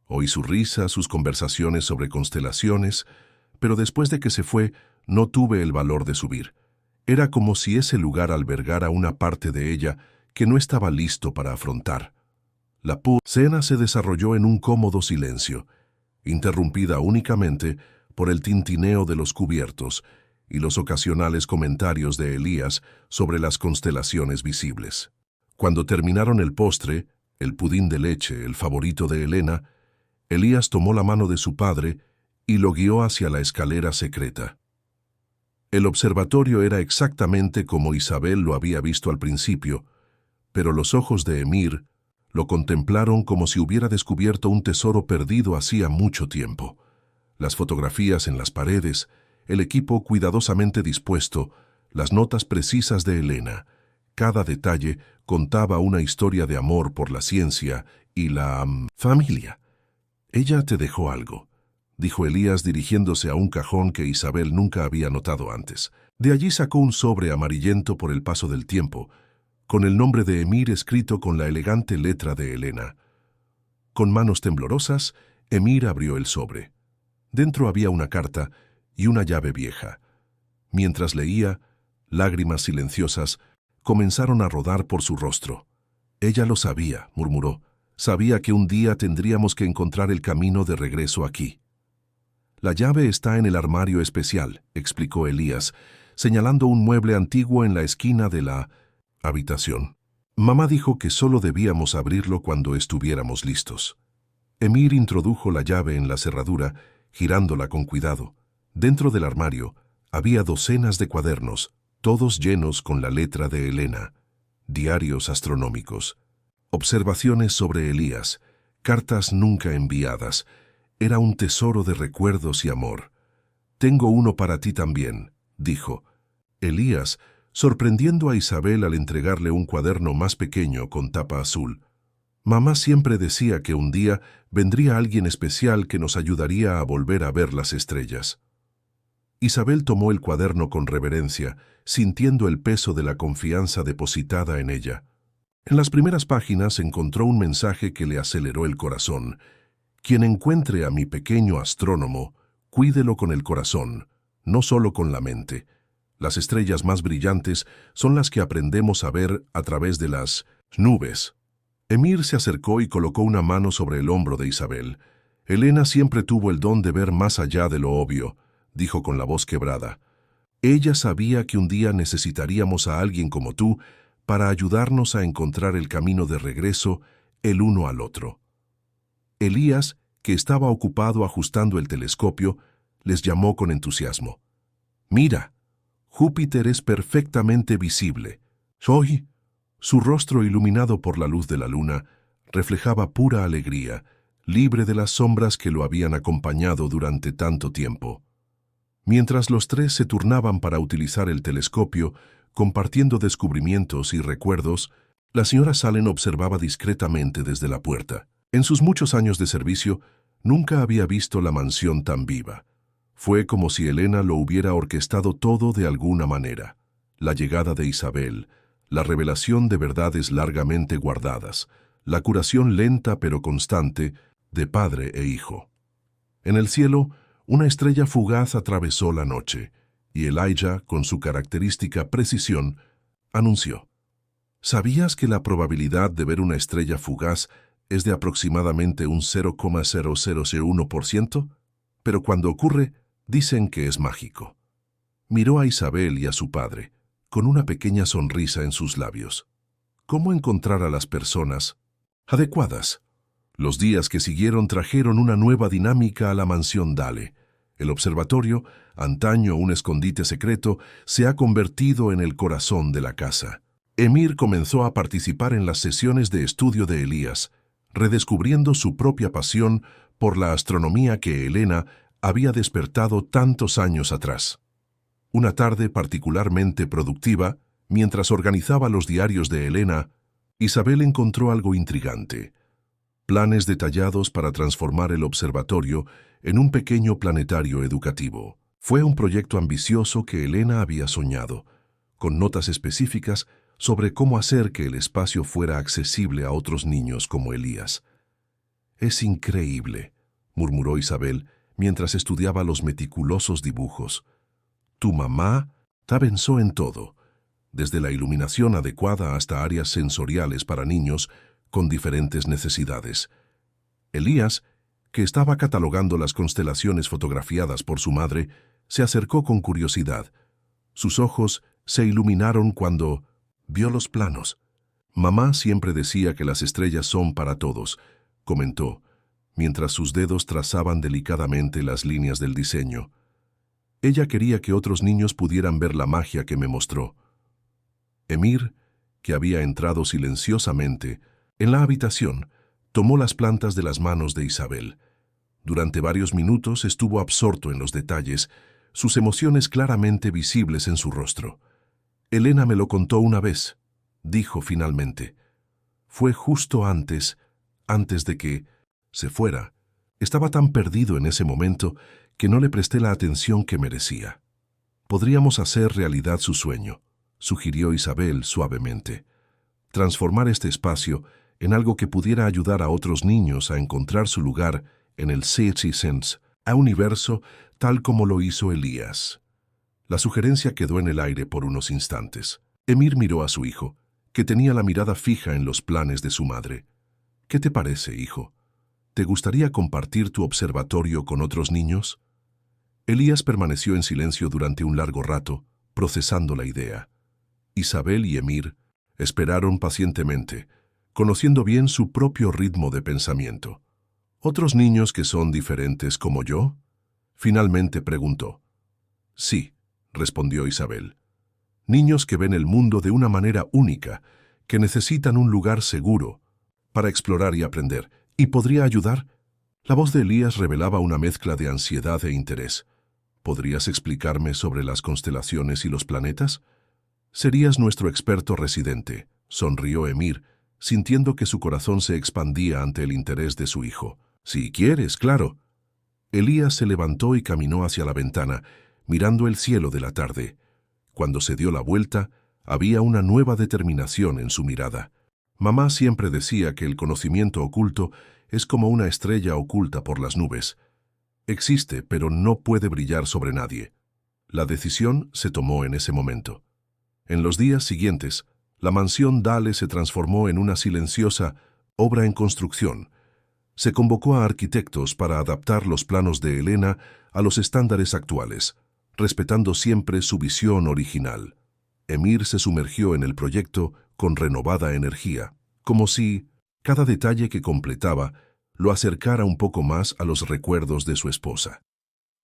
Oí su risa, sus conversaciones sobre constelaciones, pero después de que se fue, no tuve el valor de subir. Era como si ese lugar albergara una parte de ella que no estaba listo para afrontar». La cena se desarrolló en un cómodo silencio, interrumpida únicamente por el tintineo de los cubiertos y los ocasionales comentarios de Elías sobre las constelaciones visibles. Cuando terminaron el postre, el pudín de leche, el favorito de Elena, Elías tomó la mano de su padre y lo guió hacia la escalera secreta. El observatorio era exactamente como Isabel lo había visto al principio, pero los ojos de Emir lo contemplaron como si hubiera descubierto un tesoro perdido hacía mucho tiempo. Las fotografías en las paredes, el equipo cuidadosamente dispuesto, las notas precisas de Elena. Cada detalle contaba una historia de amor por la ciencia y la familia. Ella te dejó algo, dijo Elías dirigiéndose a un cajón que Isabel nunca había notado antes. De allí sacó un sobre amarillento por el paso del tiempo, con el nombre de Emir escrito con la elegante letra de Elena. Con manos temblorosas, Emir abrió el sobre. Dentro había una carta y una llave vieja. Mientras leía, lágrimas silenciosas comenzaron a rodar por su rostro. Ella lo sabía, murmuró. Sabía que un día tendríamos que encontrar el camino de regreso aquí. La llave está en el armario especial, explicó Elías, señalando un mueble antiguo en la esquina de la habitación. Mamá dijo que solo debíamos abrirlo cuando estuviéramos listos. Emir introdujo la llave en la cerradura, girándola con cuidado. Dentro del armario había docenas de cuadernos, todos llenos con la letra de Elena, diarios astronómicos, observaciones sobre Elías, cartas nunca enviadas. Era un tesoro de recuerdos y amor. «Tengo uno para ti también», dijo. Elías, sorprendiendo a Isabel al entregarle un cuaderno más pequeño con tapa azul. Mamá siempre decía que un día vendría alguien especial que nos ayudaría a volver a ver las estrellas. Isabel tomó el cuaderno con reverencia, sintiendo el peso de la confianza depositada en ella. En las primeras páginas encontró un mensaje que le aceleró el corazón. «Quien encuentre a mi pequeño astrónomo, cuídelo con el corazón, no solo con la mente. Las estrellas más brillantes son las que aprendemos a ver a través de las nubes». Emir se acercó y colocó una mano sobre el hombro de Isabel. «Elena siempre tuvo el don de ver más allá de lo obvio», dijo con la voz quebrada. «Ella sabía que un día necesitaríamos a alguien como tú para ayudarnos a encontrar el camino de regreso el uno al otro». Elías, que estaba ocupado ajustando el telescopio, les llamó con entusiasmo. «Mira, Júpiter es perfectamente visible. Hoy». Su rostro, iluminado por la luz de la luna, reflejaba pura alegría, libre de las sombras que lo habían acompañado durante tanto tiempo. Mientras los tres se turnaban para utilizar el telescopio, compartiendo descubrimientos y recuerdos, la señora Salem observaba discretamente desde la puerta. En sus muchos años de servicio, nunca había visto la mansión tan viva. Fue como si Elena lo hubiera orquestado todo de alguna manera. La llegada de Isabel, la revelación de verdades largamente guardadas, la curación lenta pero constante de padre e hijo. En el cielo, una estrella fugaz atravesó la noche, y Elijah, con su característica precisión, anunció: «¿Sabías que la probabilidad de ver una estrella fugaz es de aproximadamente un 0,0001%? Pero cuando ocurre, dicen que es mágico». Miró a Isabel y a su padre, con una pequeña sonrisa en sus labios. ¿Cómo encontrar a las personas adecuadas? Los días que siguieron trajeron una nueva dinámica a la mansión Dale. El observatorio, antaño un escondite secreto, se ha convertido en el corazón de la casa. Emir comenzó a participar en las sesiones de estudio de Elías, redescubriendo su propia pasión por la astronomía que Elena había despertado tantos años atrás. Una tarde particularmente productiva, mientras organizaba los diarios de Elena, Isabel encontró algo intrigante: planes detallados para transformar el observatorio en un pequeño planetario educativo. Fue un proyecto ambicioso que Elena había soñado, con notas específicas sobre cómo hacer que el espacio fuera accesible a otros niños como Elías. «Es increíble», murmuró Isabel mientras estudiaba los meticulosos dibujos. «Tu mamá te pensó en todo, desde la iluminación adecuada hasta áreas sensoriales para niños con diferentes necesidades». Elías, que estaba catalogando las constelaciones fotografiadas por su madre, se acercó con curiosidad. Sus ojos se iluminaron cuando vio los planos. «Mamá siempre decía que las estrellas son para todos», comentó, mientras sus dedos trazaban delicadamente las líneas del diseño. «Ella quería que otros niños pudieran ver la magia que me mostró». Emir, que había entrado silenciosamente en la habitación, tomó las plantas de las manos de Isabel. Durante varios minutos estuvo absorto en los detalles, sus emociones claramente visibles en su rostro. «Elena me lo contó una vez», dijo finalmente. «Fue justo antes de que se fuera, Estaba tan perdido en ese momento que no le presté la atención que merecía. Podríamos hacer realidad su sueño, sugirió Isabel suavemente. Transformar este espacio en algo que pudiera ayudar a otros niños a encontrar su lugar en el Citizens a universo tal como lo hizo Elías. La sugerencia quedó en el aire por unos instantes. Emir miró a su hijo, que tenía la mirada fija en los planes de su madre. ¿Qué te parece, hijo? ¿Te gustaría compartir tu observatorio con otros niños? Elías permaneció en silencio durante un largo rato, procesando la idea. Isabel y Emir esperaron pacientemente, conociendo bien su propio ritmo de pensamiento. ¿Otros niños que son diferentes como yo? Finalmente preguntó. Sí, respondió Isabel. Niños que ven el mundo de una manera única, que necesitan un lugar seguro para explorar y aprender. ¿Y podría ayudar? La voz de Elías revelaba una mezcla de ansiedad e interés. ¿Podrías explicarme sobre las constelaciones y los planetas? Serías nuestro experto residente, sonrió Emir, sintiendo que su corazón se expandía ante el interés de su hijo. Si quieres, claro. Elías se levantó y caminó hacia la ventana, mirando el cielo de la tarde. Cuando se dio la vuelta, había una nueva determinación en su mirada. Mamá siempre decía que el conocimiento oculto es como una estrella oculta por las nubes. Existe, pero no puede brillar sobre nadie. La decisión se tomó en ese momento. En los días siguientes, la mansión Dale se transformó en una silenciosa obra en construcción. Se convocó a arquitectos para adaptar los planos de Elena a los estándares actuales, respetando siempre su visión original. Emir se sumergió en el proyecto con renovada energía, como si cada detalle que completaba lo acercara un poco más a los recuerdos de su esposa.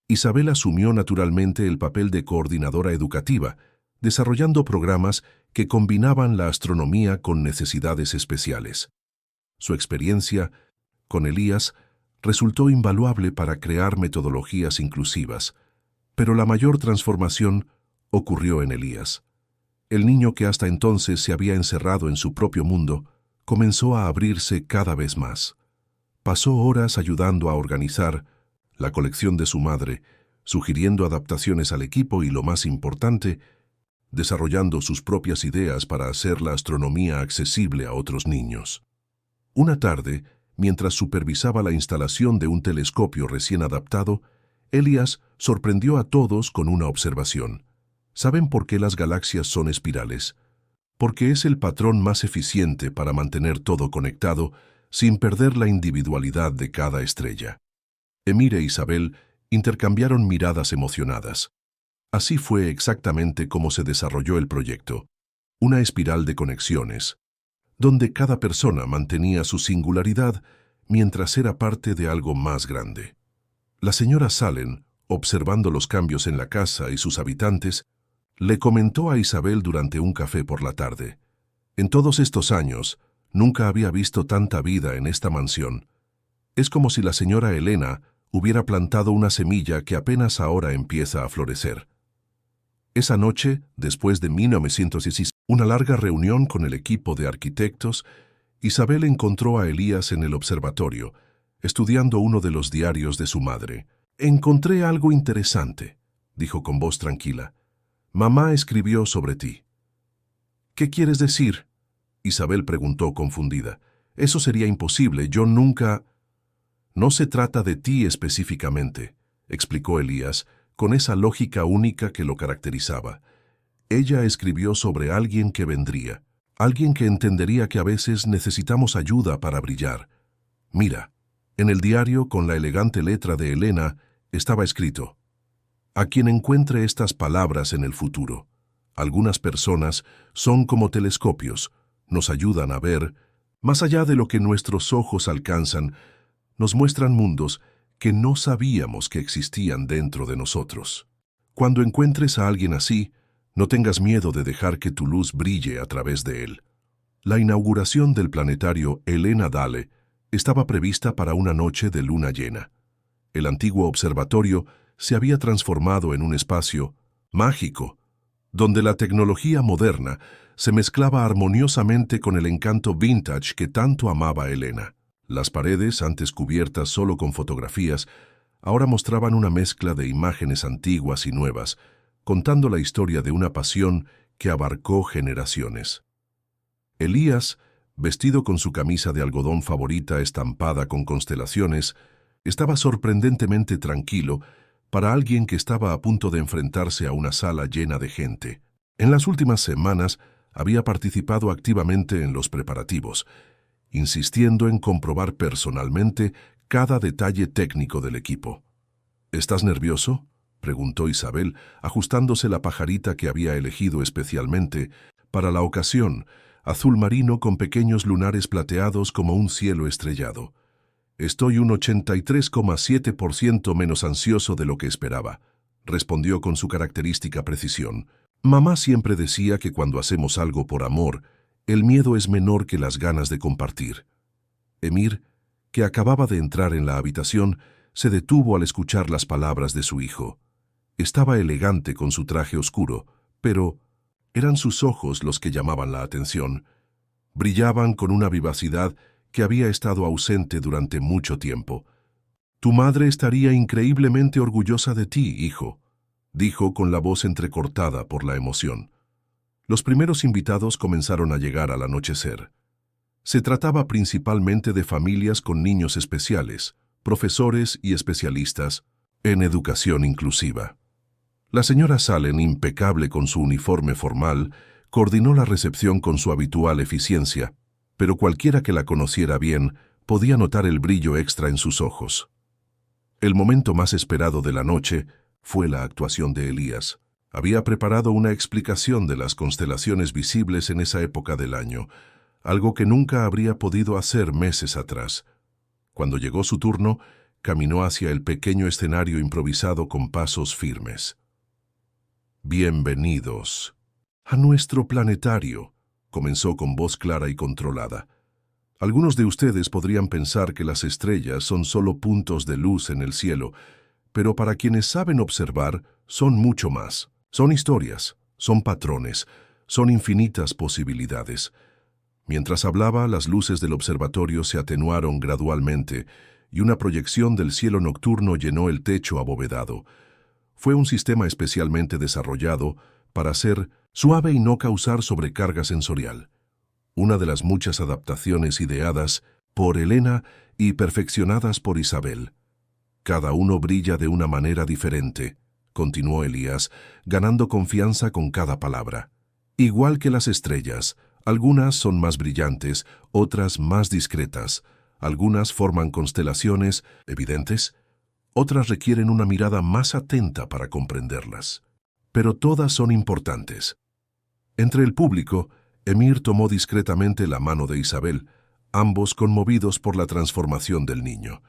Isabel asumió naturalmente el papel de coordinadora educativa, desarrollando programas que combinaban la astronomía con necesidades especiales. Su experiencia con Elías resultó invaluable para crear metodologías inclusivas, pero la mayor transformación ocurrió en Elías. El niño que hasta entonces se había encerrado en su propio mundo comenzó a abrirse cada vez más. Pasó horas ayudando a organizar la colección de su madre, sugiriendo adaptaciones al equipo y, lo más importante, desarrollando sus propias ideas para hacer la astronomía accesible a otros niños. Una tarde, mientras supervisaba la instalación de un telescopio recién adaptado, Elías sorprendió a todos con una observación. ¿Saben por qué las galaxias son espirales? Porque es el patrón más eficiente para mantener todo conectado sin perder la individualidad de cada estrella. Emir e Isabel intercambiaron miradas emocionadas. Así fue exactamente como se desarrolló el proyecto, una espiral de conexiones, donde cada persona mantenía su singularidad mientras era parte de algo más grande. La señora Salem, observando los cambios en la casa y sus habitantes, le comentó a Isabel durante un café por la tarde. En todos estos años, nunca había visto tanta vida en esta mansión. Es como si la señora Elena hubiera plantado una semilla que apenas ahora empieza a florecer. Esa noche, después de 1916, una larga reunión con el equipo de arquitectos, Isabel encontró a Elías en el observatorio, estudiando uno de los diarios de su madre. «Encontré algo interesante», dijo con voz tranquila. «Mamá escribió sobre ti». «¿Qué quieres decir?», Isabel preguntó confundida. «Eso sería imposible, yo nunca...» «No se trata de ti específicamente», explicó Elías, con esa lógica única que lo caracterizaba. Ella escribió sobre alguien que vendría, alguien que entendería que a veces necesitamos ayuda para brillar. Mira, en el diario, con la elegante letra de Elena, estaba escrito: «A quien encuentre estas palabras en el futuro. Algunas personas son como telescopios, nos ayudan a ver, más allá de lo que nuestros ojos alcanzan, nos muestran mundos que no sabíamos que existían dentro de nosotros. Cuando encuentres a alguien así, no tengas miedo de dejar que tu luz brille a través de él». La inauguración del planetario Elena Dale estaba prevista para una noche de luna llena. El antiguo observatorio se había transformado en un espacio mágico, donde la tecnología moderna se mezclaba armoniosamente con el encanto vintage que tanto amaba Elena. Las paredes, antes cubiertas solo con fotografías, ahora mostraban una mezcla de imágenes antiguas y nuevas, contando la historia de una pasión que abarcó generaciones. Elías, vestido con su camisa de algodón favorita estampada con constelaciones, estaba sorprendentemente tranquilo para alguien que estaba a punto de enfrentarse a una sala llena de gente. En las últimas semanas había participado activamente en los preparativos, insistiendo en comprobar personalmente cada detalle técnico del equipo. ¿Estás nervioso?, preguntó Isabel, ajustándose la pajarita que había elegido especialmente para la ocasión, azul marino con pequeños lunares plateados como un cielo estrellado. Estoy un 83,7% menos ansioso de lo que esperaba, respondió con su característica precisión. Mamá siempre decía que cuando hacemos algo por amor, el miedo es menor que las ganas de compartir. Emir, que acababa de entrar en la habitación, se detuvo al escuchar las palabras de su hijo. Estaba elegante con su traje oscuro, pero eran sus ojos los que llamaban la atención. Brillaban con una vivacidad que había estado ausente durante mucho tiempo. «Tu madre estaría increíblemente orgullosa de ti, hijo», dijo con la voz entrecortada por la emoción. Los primeros invitados comenzaron a llegar al anochecer. Se trataba principalmente de familias con niños especiales, profesores y especialistas en educación inclusiva. La señora Salen, impecable con su uniforme formal, coordinó la recepción con su habitual eficiencia, pero cualquiera que la conociera bien podía notar el brillo extra en sus ojos. El momento más esperado de la noche fue la actuación de Elías. Había preparado una explicación de las constelaciones visibles en esa época del año, algo que nunca habría podido hacer meses atrás. Cuando llegó su turno, caminó hacia el pequeño escenario improvisado con pasos firmes. «Bienvenidos a nuestro planetario», comenzó con voz clara y controlada. «Algunos de ustedes podrían pensar que las estrellas son solo puntos de luz en el cielo, pero para quienes saben observar, son mucho más. Son historias, son patrones, son infinitas posibilidades». Mientras hablaba, las luces del observatorio se atenuaron gradualmente y una proyección del cielo nocturno llenó el techo abovedado. Fue un sistema especialmente desarrollado para ser suave y no causar sobrecarga sensorial. Una de las muchas adaptaciones ideadas por Elena y perfeccionadas por Isabel. «Cada uno brilla de una manera diferente», continuó Elías, ganando confianza con cada palabra. «Igual que las estrellas, algunas son más brillantes, otras más discretas. Algunas forman constelaciones evidentes, otras requieren una mirada más atenta para comprenderlas. Pero todas son importantes». Entre el público, Emir tomó discretamente la mano de Isabel, ambos conmovidos por la transformación del niño.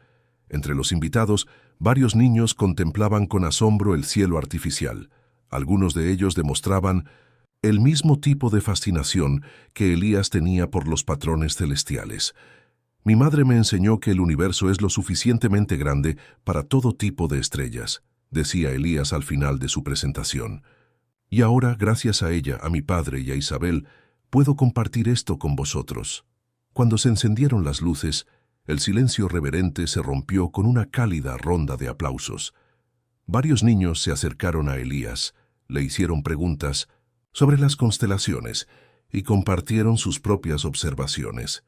Entre los invitados, varios niños contemplaban con asombro el cielo artificial. Algunos de ellos demostraban el mismo tipo de fascinación que Elías tenía por los patrones celestiales. «Mi madre me enseñó que el universo es lo suficientemente grande para todo tipo de estrellas», decía Elías al final de su presentación. «Y ahora, gracias a ella, a mi padre y a Isabel, puedo compartir esto con vosotros». Cuando se encendieron las luces, el silencio reverente se rompió con una cálida ronda de aplausos. Varios niños se acercaron a Elías, le hicieron preguntas sobre las constelaciones y compartieron sus propias observaciones.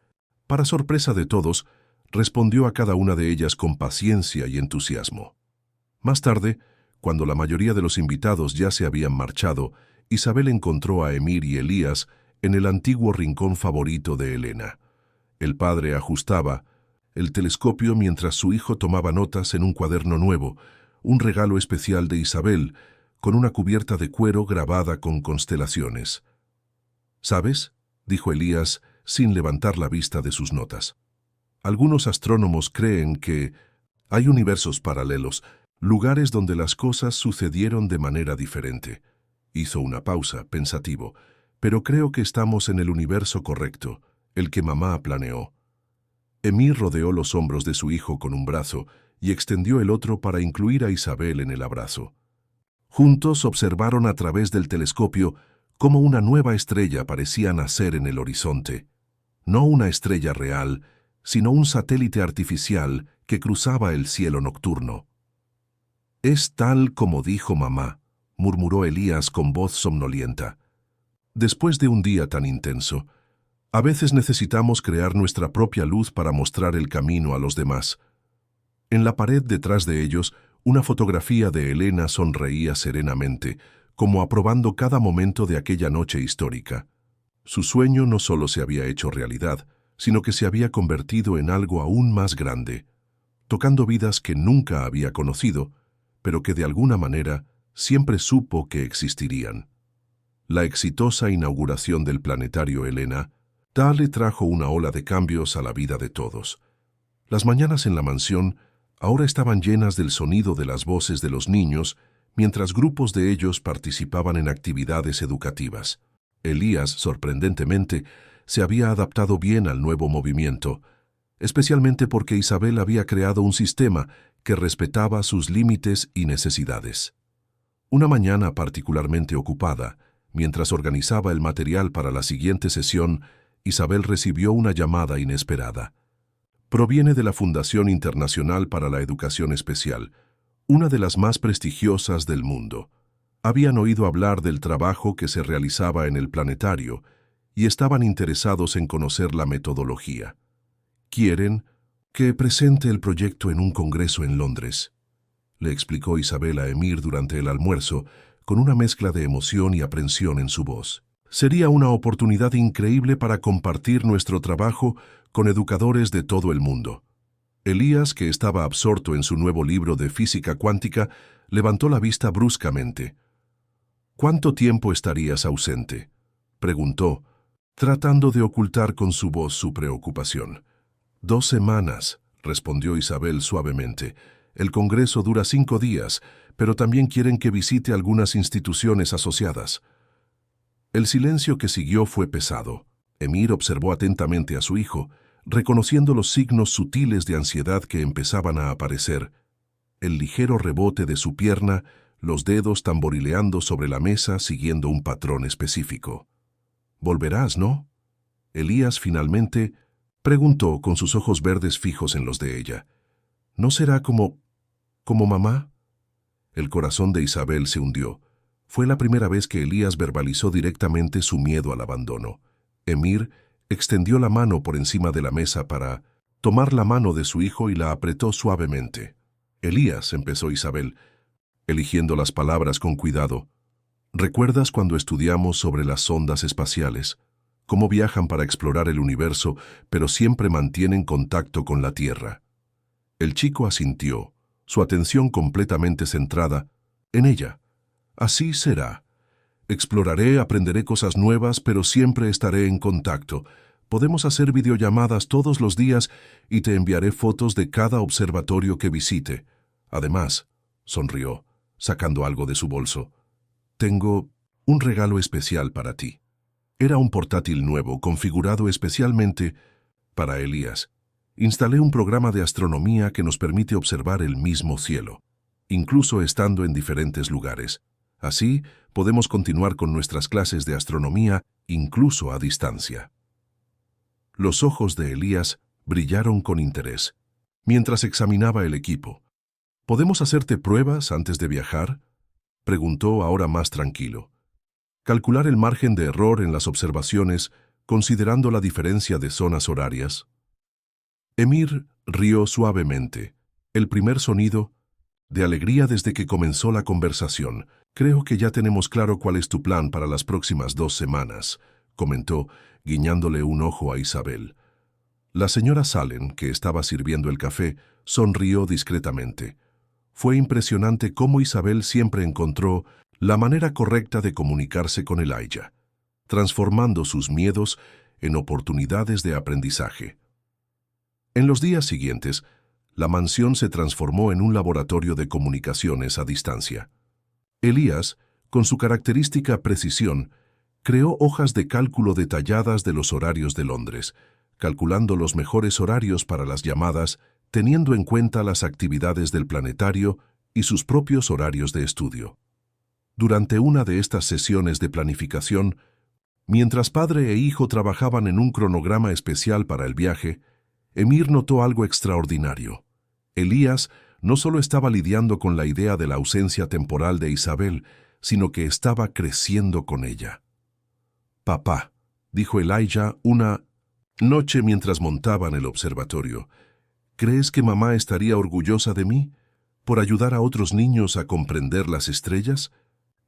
Para sorpresa de todos, respondió a cada una de ellas con paciencia y entusiasmo. Más tarde, cuando la mayoría de los invitados ya se habían marchado, Isabel encontró a Emir y Elías en el antiguo rincón favorito de Elena. El padre ajustaba el telescopio mientras su hijo tomaba notas en un cuaderno nuevo, un regalo especial de Isabel, con una cubierta de cuero grabada con constelaciones. «¿Sabes?», dijo Elías, sin levantar la vista de sus notas. «Algunos astrónomos creen que hay universos paralelos, lugares donde las cosas sucedieron de manera diferente». Hizo una pausa, pensativo. «Pero creo que estamos en el universo correcto, el que mamá planeó». Emir rodeó los hombros de su hijo con un brazo y extendió el otro para incluir a Isabel en el abrazo. Juntos observaron a través del telescopio cómo una nueva estrella parecía nacer en el horizonte. No una estrella real, sino un satélite artificial que cruzaba el cielo nocturno. «Es tal como dijo mamá», murmuró Elías con voz somnolienta. Después de un día tan intenso, a veces necesitamos crear nuestra propia luz para mostrar el camino a los demás. En la pared detrás de ellos, una fotografía de Elena sonreía serenamente, como aprobando cada momento de aquella noche histórica. Su sueño no solo se había hecho realidad, sino que se había convertido en algo aún más grande, tocando vidas que nunca había conocido, pero que de alguna manera siempre supo que existirían. La exitosa inauguración del planetario Elena le trajo una ola de cambios a la vida de todos. Las mañanas en la mansión ahora estaban llenas del sonido de las voces de los niños, mientras grupos de ellos participaban en actividades educativas. Elías, sorprendentemente, se había adaptado bien al nuevo movimiento, especialmente porque Isabel había creado un sistema que respetaba sus límites y necesidades. Una mañana particularmente ocupada, mientras organizaba el material para la siguiente sesión, Isabel recibió una llamada inesperada. Proviene de la Fundación Internacional para la Educación Especial, una de las más prestigiosas del mundo. Habían oído hablar del trabajo que se realizaba en el planetario y estaban interesados en conocer la metodología. Quieren que presente el proyecto en un congreso en Londres, le explicó Isabel a Emir durante el almuerzo, con una mezcla de emoción y aprensión en su voz. Sería una oportunidad increíble para compartir nuestro trabajo con educadores de todo el mundo. Elías, que estaba absorto en su nuevo libro de física cuántica, levantó la vista bruscamente. «¿Cuánto tiempo estarías ausente?», preguntó, tratando de ocultar con su voz su preocupación. 2 semanas, respondió Isabel suavemente. El congreso dura 5 días, pero también quieren que visite algunas instituciones asociadas. El silencio que siguió fue pesado. Emir observó atentamente a su hijo, reconociendo los signos sutiles de ansiedad que empezaban a aparecer. El ligero rebote de su pierna, los dedos tamborileando sobre la mesa siguiendo un patrón específico. «¿Volverás, no?», Elías finalmente preguntó con sus ojos verdes fijos en los de ella. «¿No será como mamá?». El corazón de Isabel se hundió. Fue la primera vez que Elías verbalizó directamente su miedo al abandono. Emir extendió la mano por encima de la mesa para tomar la mano de su hijo y la apretó suavemente. «Elías», empezó Isabel, eligiendo las palabras con cuidado. «¿Recuerdas cuando estudiamos sobre las sondas espaciales? Cómo viajan para explorar el universo, pero siempre mantienen contacto con la Tierra». El chico asintió, su atención completamente centrada en ella. «Así será. Exploraré, aprenderé cosas nuevas, pero siempre estaré en contacto. Podemos hacer videollamadas todos los días y te enviaré fotos de cada observatorio que visite. Además», sonrió, sacando algo de su bolso, «tengo un regalo especial para ti». Era un portátil nuevo, configurado especialmente para Elías. Instalé un programa de astronomía que nos permite observar el mismo cielo, incluso estando en diferentes lugares. Así, podemos continuar con nuestras clases de astronomía, incluso a distancia. Los ojos de Elías brillaron con interés, mientras examinaba el equipo. «¿Podemos hacerte pruebas antes de viajar?», preguntó ahora más tranquilo. «Calcular el margen de error en las observaciones, considerando la diferencia de zonas horarias». Emir rió suavemente. El primer sonido de alegría desde que comenzó la conversación. «Creo que ya tenemos claro cuál es tu plan para las próximas 2 semanas», comentó, guiñándole un ojo a Isabel. La señora Salem, que estaba sirviendo el café, sonrió discretamente. Fue impresionante cómo Isabel siempre encontró la manera correcta de comunicarse con Elijah, transformando sus miedos en oportunidades de aprendizaje. En los días siguientes, la mansión se transformó en un laboratorio de comunicaciones a distancia. Elías, con su característica precisión, creó hojas de cálculo detalladas de los horarios de Londres, calculando los mejores horarios para las llamadas, teniendo en cuenta las actividades del planetario y sus propios horarios de estudio. Durante una de estas sesiones de planificación, mientras padre e hijo trabajaban en un cronograma especial para el viaje, Emir notó algo extraordinario. Elías no solo estaba lidiando con la idea de la ausencia temporal de Isabel, sino que estaba creciendo con ella. «Papá», dijo Elijah una noche mientras montaban el observatorio, «¿crees que mamá estaría orgullosa de mí por ayudar a otros niños a comprender las estrellas?»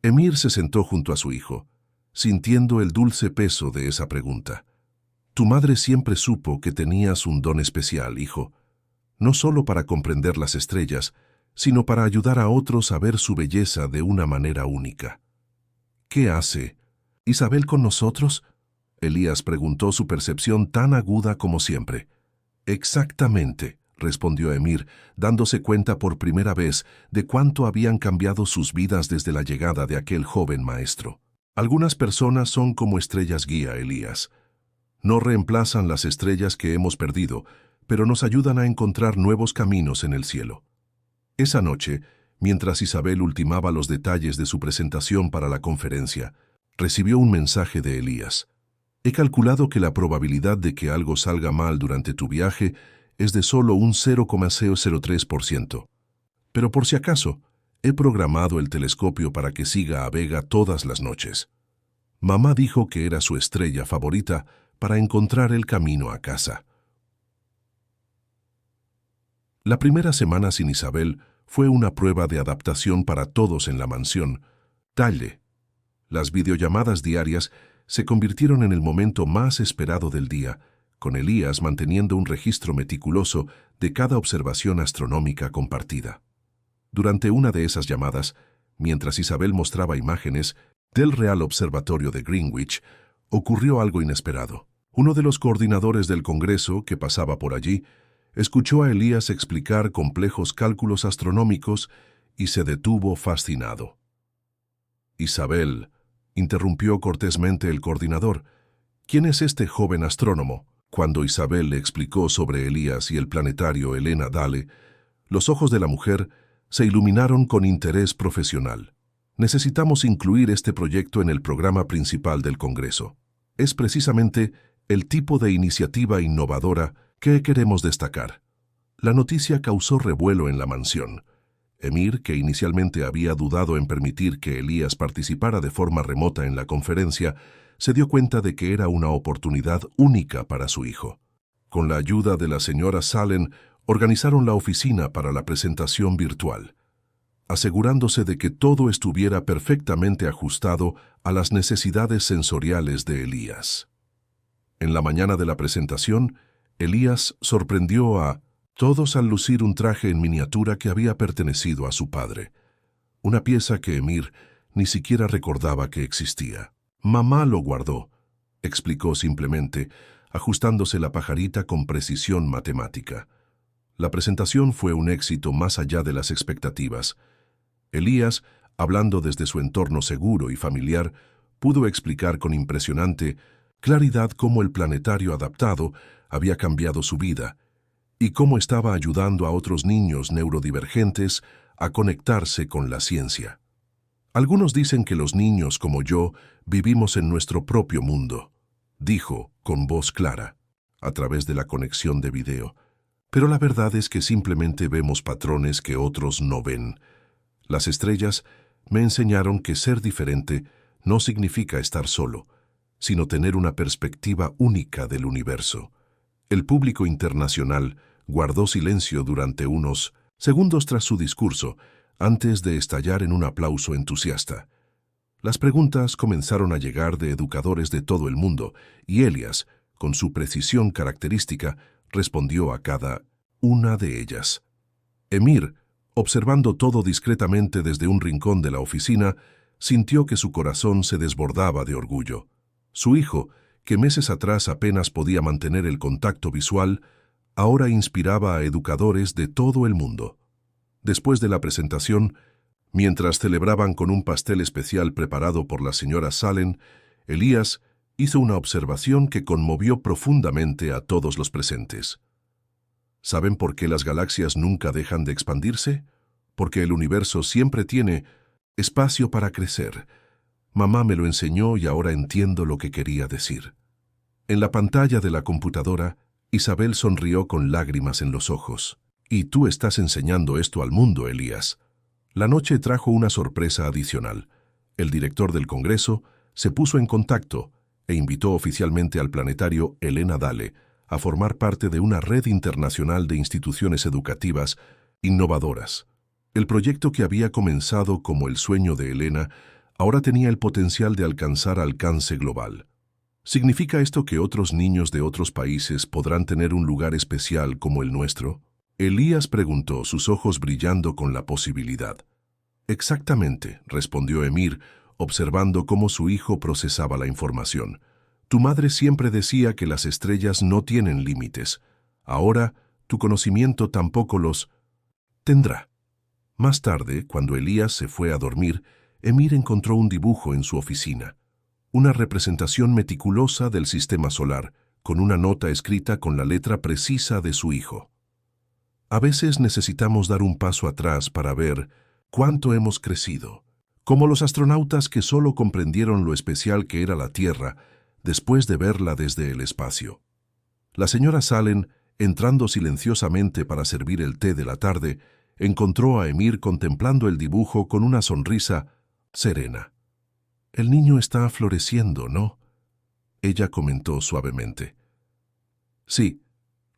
Emir se sentó junto a su hijo, sintiendo el dulce peso de esa pregunta. «Tu madre siempre supo que tenías un don especial, hijo, no solo para comprender las estrellas, sino para ayudar a otros a ver su belleza de una manera única». «¿Qué hace Isabel con nosotros?», Elías preguntó, su percepción tan aguda como siempre. «Exactamente», respondió Emir, dándose cuenta por primera vez de cuánto habían cambiado sus vidas desde la llegada de aquel joven maestro. «Algunas personas son como estrellas guía, Elías. No reemplazan las estrellas que hemos perdido, pero nos ayudan a encontrar nuevos caminos en el cielo». Esa noche, mientras Isabel ultimaba los detalles de su presentación para la conferencia, recibió un mensaje de Elías. «He calculado que la probabilidad de que algo salga mal durante tu viaje es de solo un 0,003%. Pero por si acaso, he programado el telescopio para que siga a Vega todas las noches. Mamá dijo que era su estrella favorita para encontrar el camino a casa». La primera semana sin Isabel fue una prueba de adaptación para todos en la mansión. Talle. Las videollamadas diarias se convirtieron en el momento más esperado del día, con Elías manteniendo un registro meticuloso de cada observación astronómica compartida. Durante una de esas llamadas, mientras Isabel mostraba imágenes del Real Observatorio de Greenwich, ocurrió algo inesperado. Uno de los coordinadores del Congreso, que pasaba por allí, escuchó a Elías explicar complejos cálculos astronómicos y se detuvo fascinado. «Isabel», interrumpió cortésmente el coordinador, «¿quién es este joven astrónomo?». Cuando Isabel le explicó sobre Elías y el planetario Helena Dalle, los ojos de la mujer se iluminaron con interés profesional. «Necesitamos incluir este proyecto en el programa principal del Congreso. Es precisamente el tipo de iniciativa innovadora que queremos destacar». La noticia causó revuelo en la mansión. Emir, que inicialmente había dudado en permitir que Elías participara de forma remota en la conferencia, se dio cuenta de que era una oportunidad única para su hijo. Con la ayuda de la señora Salen, organizaron la oficina para la presentación virtual, asegurándose de que todo estuviera perfectamente ajustado a las necesidades sensoriales de Elías. En la mañana de la presentación, Elías sorprendió a todos al lucir un traje en miniatura que había pertenecido a su padre, una pieza que Emir ni siquiera recordaba que existía. «Mamá lo guardó», explicó simplemente, ajustándose la pajarita con precisión matemática. La presentación fue un éxito más allá de las expectativas. Elías, hablando desde su entorno seguro y familiar, pudo explicar con impresionante claridad cómo el planetario adaptado había cambiado su vida y cómo estaba ayudando a otros niños neurodivergentes a conectarse con la ciencia. «Algunos dicen que los niños como yo vivimos en nuestro propio mundo», dijo con voz clara, a través de la conexión de video. «Pero la verdad es que simplemente vemos patrones que otros no ven. Las estrellas me enseñaron que ser diferente no significa estar solo, sino tener una perspectiva única del universo». El público internacional guardó silencio durante unos segundos tras su discurso, antes de estallar en un aplauso entusiasta. Las preguntas comenzaron a llegar de educadores de todo el mundo, y Elías, con su precisión característica, respondió a cada una de ellas. Emir, observando todo discretamente desde un rincón de la oficina, sintió que su corazón se desbordaba de orgullo. Su hijo, que meses atrás apenas podía mantener el contacto visual, ahora inspiraba a educadores de todo el mundo. Después de la presentación, mientras celebraban con un pastel especial preparado por la señora Salen, Elías hizo una observación que conmovió profundamente a todos los presentes. ¿Saben por qué las galaxias nunca dejan de expandirse? Porque el universo siempre tiene espacio para crecer. Mamá me lo enseñó y ahora entiendo lo que quería decir. En la pantalla de la computadora, Isabel sonrió con lágrimas en los ojos. «Y tú estás enseñando esto al mundo, Elías». La noche trajo una sorpresa adicional. El director del Congreso se puso en contacto e invitó oficialmente al planetario Elena Dale a formar parte de una red internacional de instituciones educativas innovadoras. El proyecto, que había comenzado como el sueño de Elena, ahora tenía el potencial de alcanzar alcance global. ¿Significa esto que otros niños de otros países podrán tener un lugar especial como el nuestro? Elías preguntó, sus ojos brillando con la posibilidad. Exactamente, respondió Emir, observando cómo su hijo procesaba la información. Tu madre siempre decía que las estrellas no tienen límites. Ahora, tu conocimiento tampoco los tendrá. Más tarde, cuando Elías se fue a dormir, Emir encontró un dibujo en su oficina. Una representación meticulosa del sistema solar, con una nota escrita con la letra precisa de su hijo. A veces necesitamos dar un paso atrás para ver cuánto hemos crecido, como los astronautas que solo comprendieron lo especial que era la Tierra después de verla desde el espacio. La señora Salem, entrando silenciosamente para servir el té de la tarde, encontró a Emir contemplando el dibujo con una sonrisa serena. «El niño está floreciendo, ¿no?», ella comentó suavemente. «Sí»,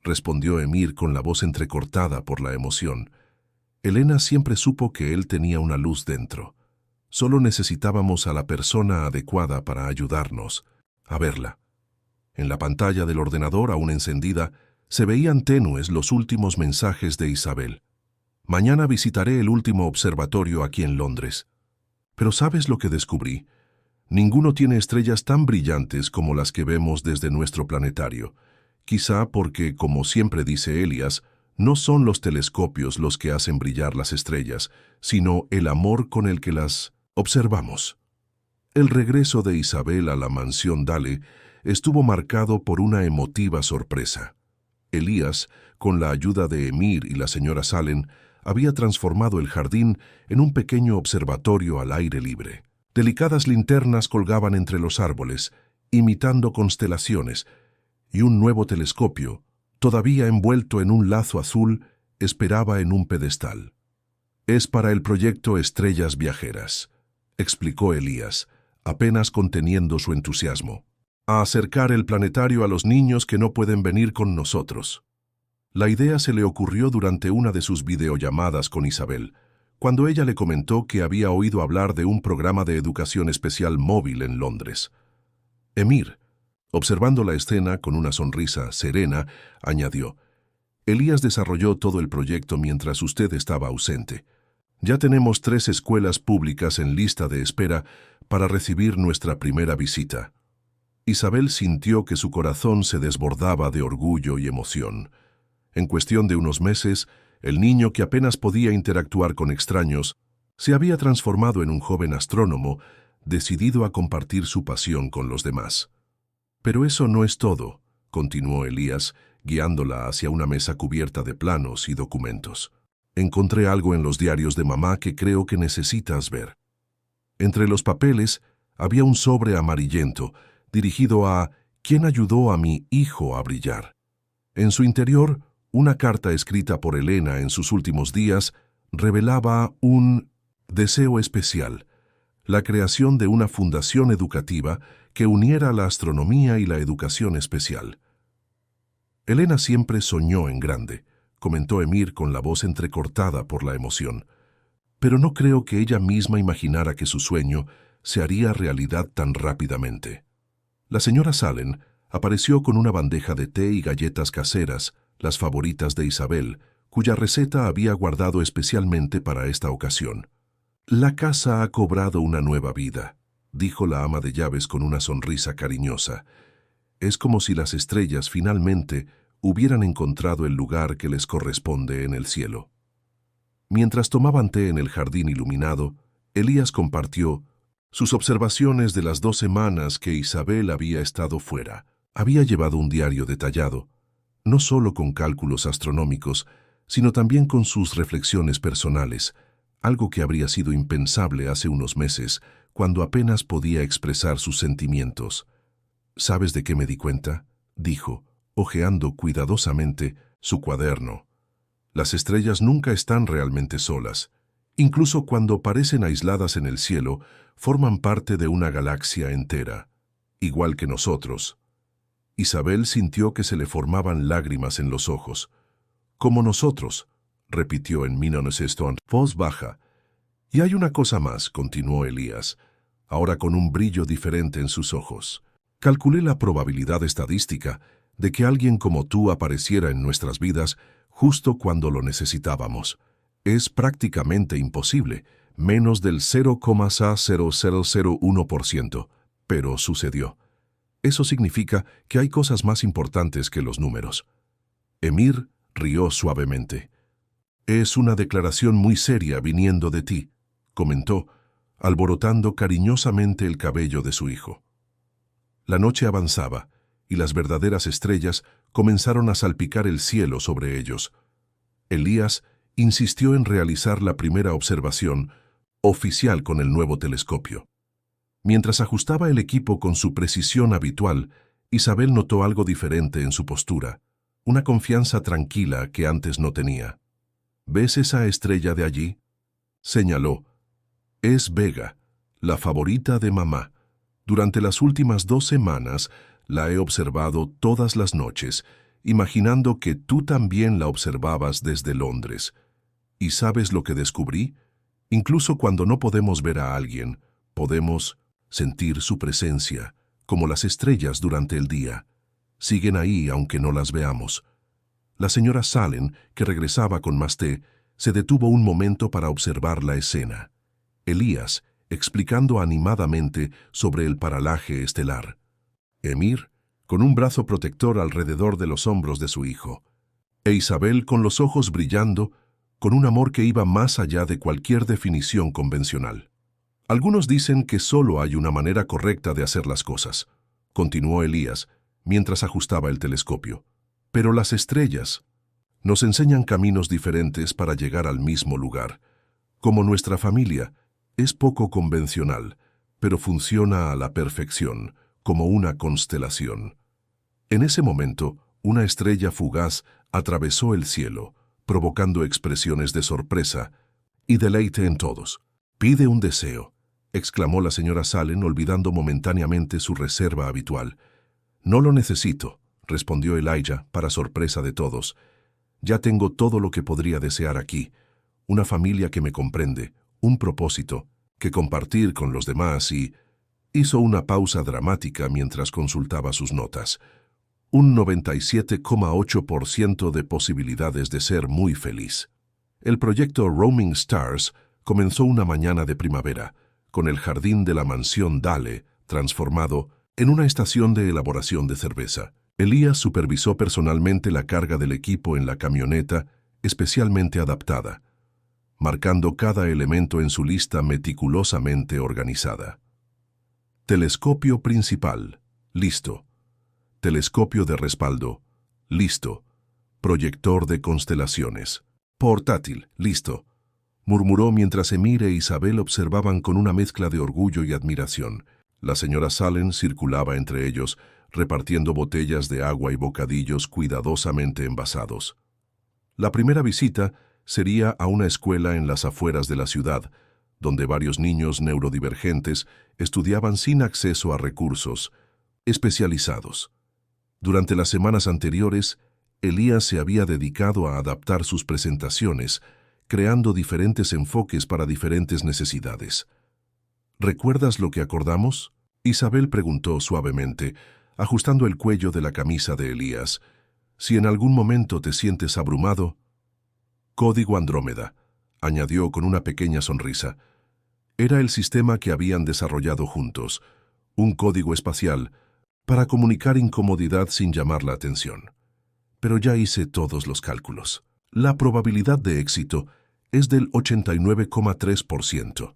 respondió Emir con la voz entrecortada por la emoción. Elena siempre supo que él tenía una luz dentro. Solo necesitábamos a la persona adecuada para ayudarnos a verla. En la pantalla del ordenador, aún encendida, se veían tenues los últimos mensajes de Isabel. «Mañana visitaré el último observatorio aquí en Londres. Pero ¿sabes lo que descubrí? Ninguno tiene estrellas tan brillantes como las que vemos desde nuestro planetario. Quizá porque, como siempre dice Elías, no son los telescopios los que hacen brillar las estrellas, sino el amor con el que las observamos». El regreso de Isabel a la mansión Dale estuvo marcado por una emotiva sorpresa. Elías, con la ayuda de Emir y la señora Salem, había transformado el jardín en un pequeño observatorio al aire libre. Delicadas linternas colgaban entre los árboles, imitando constelaciones, y un nuevo telescopio, todavía envuelto en un lazo azul, esperaba en un pedestal. «Es para el proyecto Estrellas Viajeras», explicó Elías, apenas conteniendo su entusiasmo. «A acercar el planetario a los niños que no pueden venir con nosotros». La idea se le ocurrió durante una de sus videollamadas con Isabel, cuando ella le comentó que había oído hablar de un programa de educación especial móvil en Londres. Emir, observando la escena con una sonrisa serena, añadió: «Elías desarrolló todo el proyecto mientras usted estaba ausente. Ya tenemos 3 escuelas públicas en lista de espera para recibir nuestra primera visita». Isabel sintió que su corazón se desbordaba de orgullo y emoción. En cuestión de unos meses, el niño, que apenas podía interactuar con extraños, se había transformado en un joven astrónomo decidido a compartir su pasión con los demás. «Pero eso no es todo», continuó Elías, guiándola hacia una mesa cubierta de planos y documentos. «Encontré algo en los diarios de mamá que creo que necesitas ver». Entre los papeles había un sobre amarillento dirigido a «¿Quién ayudó a mi hijo a brillar?». En su interior, una carta escrita por Elena en sus últimos días revelaba un deseo especial: la creación de una fundación educativa que uniera la astronomía y la educación especial. «Elena siempre soñó en grande», comentó Emir con la voz entrecortada por la emoción. «Pero no creo que ella misma imaginara que su sueño se haría realidad tan rápidamente». La señora Salem apareció con una bandeja de té y galletas caseras, las favoritas de Isabel, cuya receta había guardado especialmente para esta ocasión. «La casa ha cobrado una nueva vida», dijo la ama de llaves con una sonrisa cariñosa. «Es como si las estrellas finalmente hubieran encontrado el lugar que les corresponde en el cielo». Mientras tomaban té en el jardín iluminado, Elías compartió sus observaciones de las 2 semanas que Isabel había estado fuera. Había llevado un diario detallado, no solo con cálculos astronómicos, sino también con sus reflexiones personales, algo que habría sido impensable hace unos meses, cuando apenas podía expresar sus sentimientos. «¿Sabes de qué me di cuenta?», dijo, hojeando cuidadosamente su cuaderno. Las estrellas nunca están realmente solas. Incluso cuando parecen aisladas en el cielo, forman parte de una galaxia entera, igual que nosotros. Isabel sintió que se le formaban lágrimas en los ojos. Como nosotros, repitió en voz baja. Y hay una cosa más, continuó Elías, ahora con un brillo diferente en sus ojos. Calculé la probabilidad estadística de que alguien como tú apareciera en nuestras vidas justo cuando lo necesitábamos. Es prácticamente imposible, menos del 0,0001%, pero sucedió. Eso significa que hay cosas más importantes que los números. Emir rió suavemente. Es una declaración muy seria viniendo de ti, comentó, alborotando cariñosamente el cabello de su hijo. La noche avanzaba, y las verdaderas estrellas comenzaron a salpicar el cielo sobre ellos. Elías insistió en realizar la primera observación oficial con el nuevo telescopio. Mientras ajustaba el equipo con su precisión habitual, Isabel notó algo diferente en su postura, una confianza tranquila que antes no tenía. ¿Ves esa estrella de allí?, señaló. Es Vega, la favorita de mamá. Durante las últimas 2 semanas la he observado todas las noches, imaginando que tú también la observabas desde Londres. ¿Y sabes lo que descubrí? Incluso cuando no podemos ver a alguien, podemos sentir su presencia, como las estrellas durante el día. Siguen ahí aunque no las veamos. La señora Sallen, que regresaba con más té, se detuvo un momento para observar la escena. Elías, explicando animadamente sobre el paralaje estelar. Emir, con un brazo protector alrededor de los hombros de su hijo. E Isabel con los ojos brillando, con un amor que iba más allá de cualquier definición convencional. Algunos dicen que solo hay una manera correcta de hacer las cosas, continuó Elías, mientras ajustaba el telescopio. Pero las estrellas nos enseñan caminos diferentes para llegar al mismo lugar. Como nuestra familia, es poco convencional, pero funciona a la perfección, como una constelación. En ese momento, una estrella fugaz atravesó el cielo, provocando expresiones de sorpresa y deleite en todos. «Pide un deseo», exclamó la señora Sallen, olvidando momentáneamente su reserva habitual. «No lo necesito», respondió Elijah, para sorpresa de todos. «Ya tengo todo lo que podría desear aquí. Una familia que me comprende, un propósito, que compartir con los demás y...» Hizo una pausa dramática mientras consultaba sus notas. Un 97,8% de posibilidades de ser muy feliz. El proyecto Roaming Stars comenzó una mañana de primavera, con el jardín de la mansión Dale transformado en una estación de elaboración de cerveza. Elías supervisó personalmente la carga del equipo en la camioneta especialmente adaptada, marcando cada elemento en su lista meticulosamente organizada. Telescopio principal, listo. Telescopio de respaldo, listo. Proyector de constelaciones, portátil, listo. Murmuró mientras Emir e Isabel observaban con una mezcla de orgullo y admiración. La señora Sallen circulaba entre ellos, repartiendo botellas de agua y bocadillos cuidadosamente envasados. La primera visita sería a una escuela en las afueras de la ciudad, donde varios niños neurodivergentes estudiaban sin acceso a recursos especializados. Durante las semanas anteriores, Elías se había dedicado a adaptar sus presentaciones, creando diferentes enfoques para diferentes necesidades. ¿Recuerdas lo que acordamos?, Isabel preguntó suavemente, ajustando el cuello de la camisa de Elías. Si en algún momento te sientes abrumado... Código Andrómeda, añadió con una pequeña sonrisa. Era el sistema que habían desarrollado juntos, un código espacial, para comunicar incomodidad sin llamar la atención. Pero ya hice todos los cálculos. La probabilidad de éxito es del 89,3%.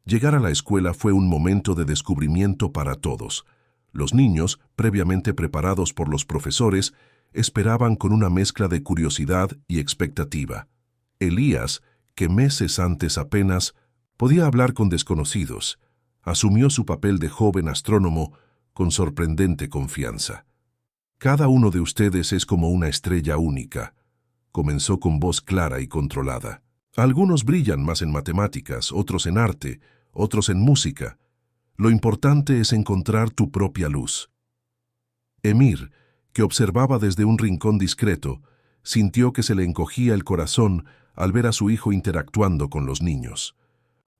Llegar a la escuela fue un momento de descubrimiento para todos. Los niños, previamente preparados por los profesores, esperaban con una mezcla de curiosidad y expectativa. Elías, que meses antes apenas podía hablar con desconocidos, asumió su papel de joven astrónomo con sorprendente confianza. Cada uno de ustedes es como una estrella única, comenzó con voz clara y controlada. Algunos brillan más en matemáticas, otros en arte, otros en música. Lo importante es encontrar tu propia luz. Emir, que observaba desde un rincón discreto, sintió que se le encogía el corazón al ver a su hijo interactuando con los niños.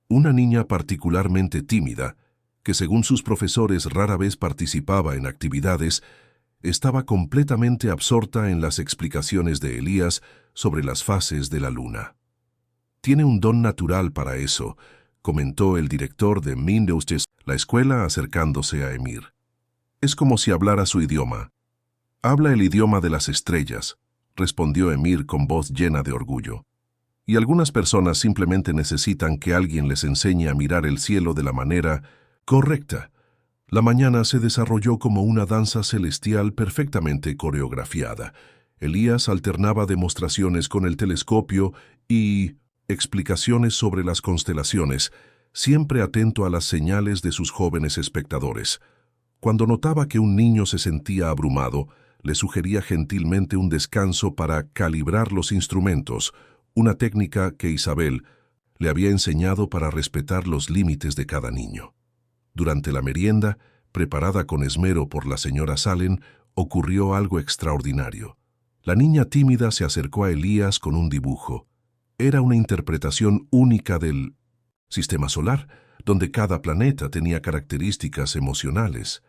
Una niña particularmente tímida, que según sus profesores rara vez participaba en actividades, estaba completamente absorta en las explicaciones de Elías sobre las fases de la luna. Tiene un don natural para eso, comentó el director de Mindeustes, la escuela, acercándose a Emir. Es como si hablara su idioma. Habla el idioma de las estrellas, respondió Emir con voz llena de orgullo. Y algunas personas simplemente necesitan que alguien les enseñe a mirar el cielo de la manera correcta. La mañana se desarrolló como una danza celestial perfectamente coreografiada. Elías alternaba demostraciones con el telescopio y explicaciones sobre las constelaciones, siempre atento a las señales de sus jóvenes espectadores. Cuando notaba que un niño se sentía abrumado, le sugería gentilmente un descanso para calibrar los instrumentos, una técnica que Isabel le había enseñado para respetar los límites de cada niño. Durante la merienda, preparada con esmero por la señora Salen, ocurrió algo extraordinario. La niña tímida se acercó a Elías con un dibujo. Era una interpretación única del sistema solar, donde cada planeta tenía características emocionales.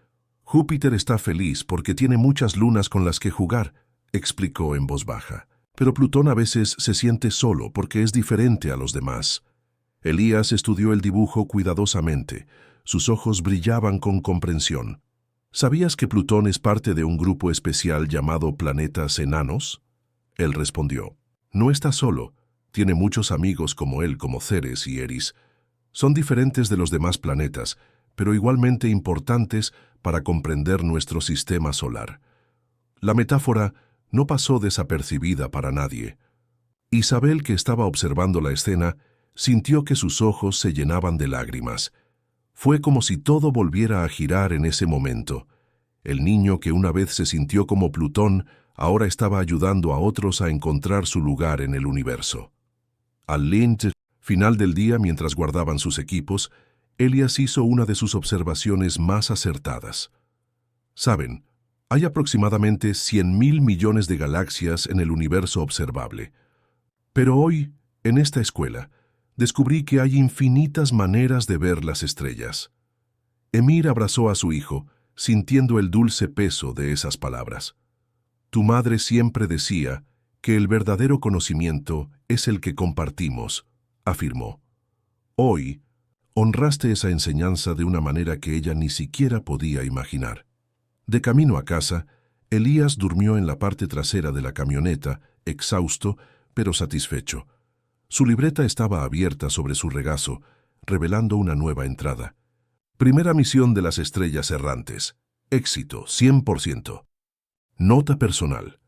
Júpiter está feliz porque tiene muchas lunas con las que jugar, explicó en voz baja. Pero Plutón a veces se siente solo porque es diferente a los demás. Elías estudió el dibujo cuidadosamente. Sus ojos brillaban con comprensión. ¿Sabías que Plutón es parte de un grupo especial llamado planetas enanos? Él respondió, no está solo. Tiene muchos amigos como él, como Ceres y Eris. Son diferentes de los demás planetas, pero igualmente importantes para comprender nuestro sistema solar. La metáfora no pasó desapercibida para nadie. Isabel, que estaba observando la escena, sintió que sus ojos se llenaban de lágrimas. Fue como si todo volviera a girar en ese momento. El niño que una vez se sintió como Plutón, ahora estaba ayudando a otros a encontrar su lugar en el universo. Al final del día, mientras guardaban sus equipos, Elías hizo una de sus observaciones más acertadas. Saben, hay aproximadamente 100.000 millones de galaxias en el universo observable. Pero hoy, en esta escuela, descubrí que hay infinitas maneras de ver las estrellas. Emir abrazó a su hijo, sintiendo el dulce peso de esas palabras. Tu madre siempre decía que el verdadero conocimiento es el que compartimos, afirmó. Hoy, honraste esa enseñanza de una manera que ella ni siquiera podía imaginar. De camino a casa, Elías durmió en la parte trasera de la camioneta, exhausto, pero satisfecho. Su libreta estaba abierta sobre su regazo, revelando una nueva entrada. Primera misión de las estrellas errantes. Éxito, 100%. Nota personal.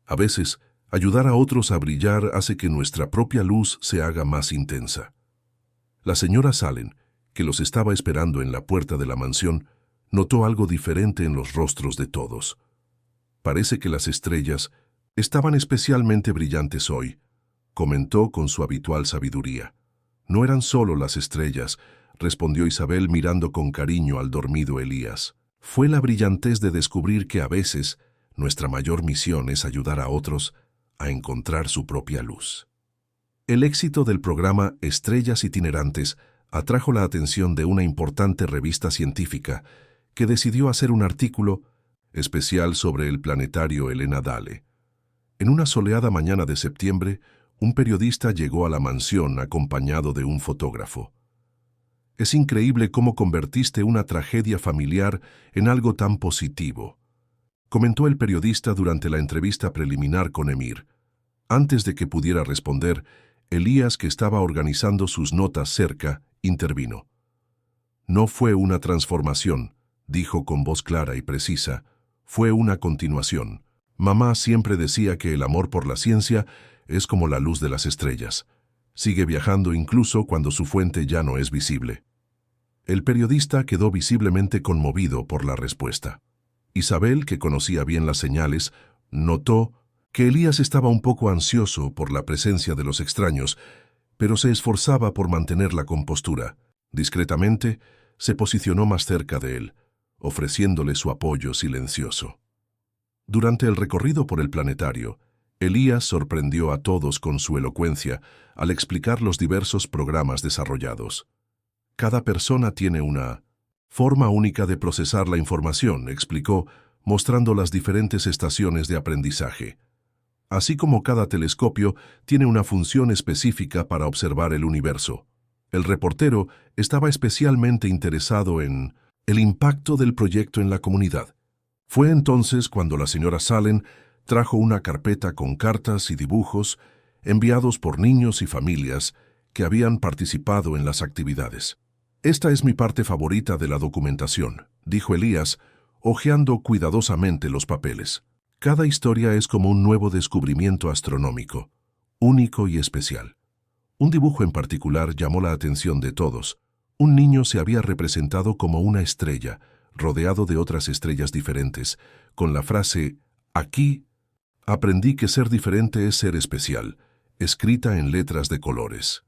A veces, ayudar a otros a brillar hace que nuestra propia luz se haga más intensa. La señora Salen, que los estaba esperando en la puerta de la mansión, notó algo diferente en los rostros de todos. Parece que las estrellas estaban especialmente brillantes hoy, comentó con su habitual sabiduría. No eran solo las estrellas, respondió Isabel mirando con cariño al dormido Elías. Fue la brillantez de descubrir que a veces nuestra mayor misión es ayudar a otros a encontrar su propia luz. El éxito del programa Estrellas Itinerantes atrajo la atención de una importante revista científica que decidió hacer un artículo especial sobre el planetario Helena Dale. En una soleada mañana de septiembre, un periodista llegó a la mansión acompañado de un fotógrafo. Es increíble cómo convertiste una tragedia familiar en algo tan positivo, comentó el periodista durante la entrevista preliminar con Emir. Antes de que pudiera responder, Elías, que estaba organizando sus notas cerca, intervino. No fue una transformación, dijo con voz clara y precisa, fue una continuación. Mamá siempre decía que el amor por la ciencia es como la luz de las estrellas. Sigue viajando incluso cuando su fuente ya no es visible. El periodista quedó visiblemente conmovido por la respuesta. Isabel, que conocía bien las señales, notó que Elías estaba un poco ansioso por la presencia de los extraños, pero se esforzaba por mantener la compostura. Discretamente, se posicionó más cerca de él, ofreciéndole su apoyo silencioso. Durante el recorrido por el planetario, Elías sorprendió a todos con su elocuencia al explicar los diversos programas desarrollados. Cada persona tiene una forma única de procesar la información, explicó, mostrando las diferentes estaciones de aprendizaje. Así como cada telescopio tiene una función específica para observar el universo. El reportero estaba especialmente interesado en el impacto del proyecto en la comunidad. Fue entonces cuando la señora Salem trajo una carpeta con cartas y dibujos enviados por niños y familias que habían participado en las actividades. «Esta es mi parte favorita de la documentación», dijo Elías, hojeando cuidadosamente los papeles. Cada historia es como un nuevo descubrimiento astronómico, único y especial. Un dibujo en particular llamó la atención de todos. Un niño se había representado como una estrella, rodeado de otras estrellas diferentes, con la frase «Aquí aprendí que ser diferente es ser especial», escrita en letras de colores.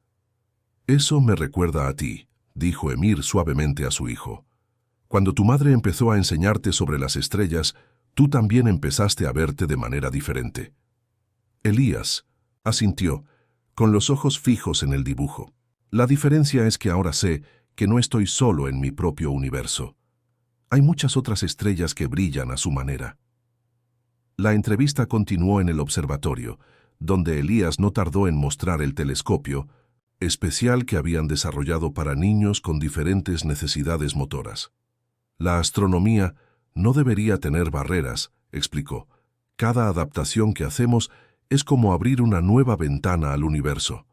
«Eso me recuerda a ti», dijo Emir suavemente a su hijo. «Cuando tu madre empezó a enseñarte sobre las estrellas, tú también empezaste a verte de manera diferente». Elías asintió, con los ojos fijos en el dibujo. «La diferencia es que ahora sé que no estoy solo en mi propio universo. Hay muchas otras estrellas que brillan a su manera». La entrevista continuó en el observatorio, donde Elías no tardó en mostrar el telescopio especial que habían desarrollado para niños con diferentes necesidades motoras. «La astronomía no debería tener barreras», explicó. «Cada adaptación que hacemos es como abrir una nueva ventana al universo».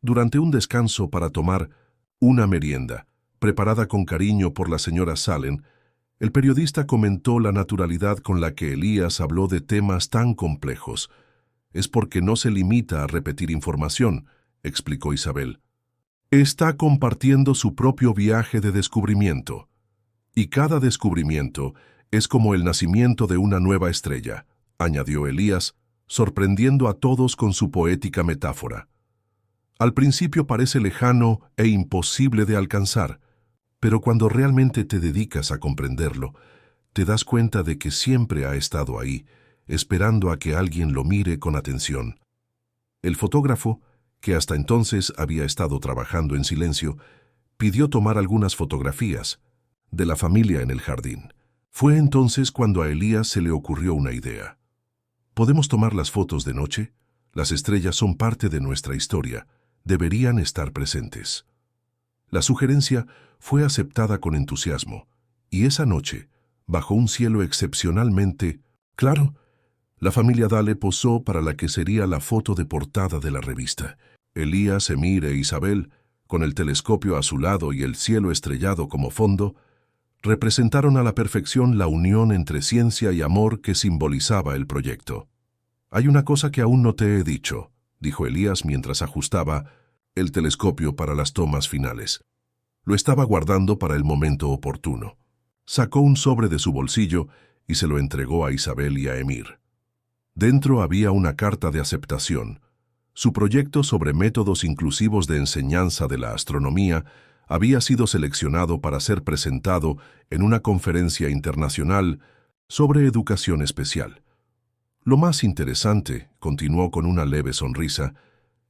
Durante un descanso para tomar una merienda, preparada con cariño por la señora Salem, el periodista comentó la naturalidad con la que Elías habló de temas tan complejos. «Es porque no se limita a repetir información», explicó Isabel. «Está compartiendo su propio viaje de descubrimiento. Y cada descubrimiento es como el nacimiento de una nueva estrella», añadió Elías, sorprendiendo a todos con su poética metáfora. «Al principio parece lejano e imposible de alcanzar, pero cuando realmente te dedicas a comprenderlo, te das cuenta de que siempre ha estado ahí, esperando a que alguien lo mire con atención». El fotógrafo, que hasta entonces había estado trabajando en silencio, pidió tomar algunas fotografías de la familia en el jardín. Fue entonces cuando a Elías se le ocurrió una idea. «¿Podemos tomar las fotos de noche? Las estrellas son parte de nuestra historia. Deberían estar presentes». La sugerencia fue aceptada con entusiasmo, y esa noche, bajo un cielo excepcionalmente claro, la familia Dale posó para la que sería la foto de portada de la revista. Elías, Emir e Isabel, con el telescopio a su lado y el cielo estrellado como fondo, representaron a la perfección la unión entre ciencia y amor que simbolizaba el proyecto. «Hay una cosa que aún no te he dicho», dijo Elías mientras ajustaba el telescopio para las tomas finales. Lo estaba guardando para el momento oportuno. Sacó un sobre de su bolsillo y se lo entregó a Isabel y a Emir. Dentro había una carta de aceptación. Su proyecto sobre métodos inclusivos de enseñanza de la astronomía había sido seleccionado para ser presentado en una conferencia internacional sobre educación especial. Lo más interesante, continuó con una leve sonrisa,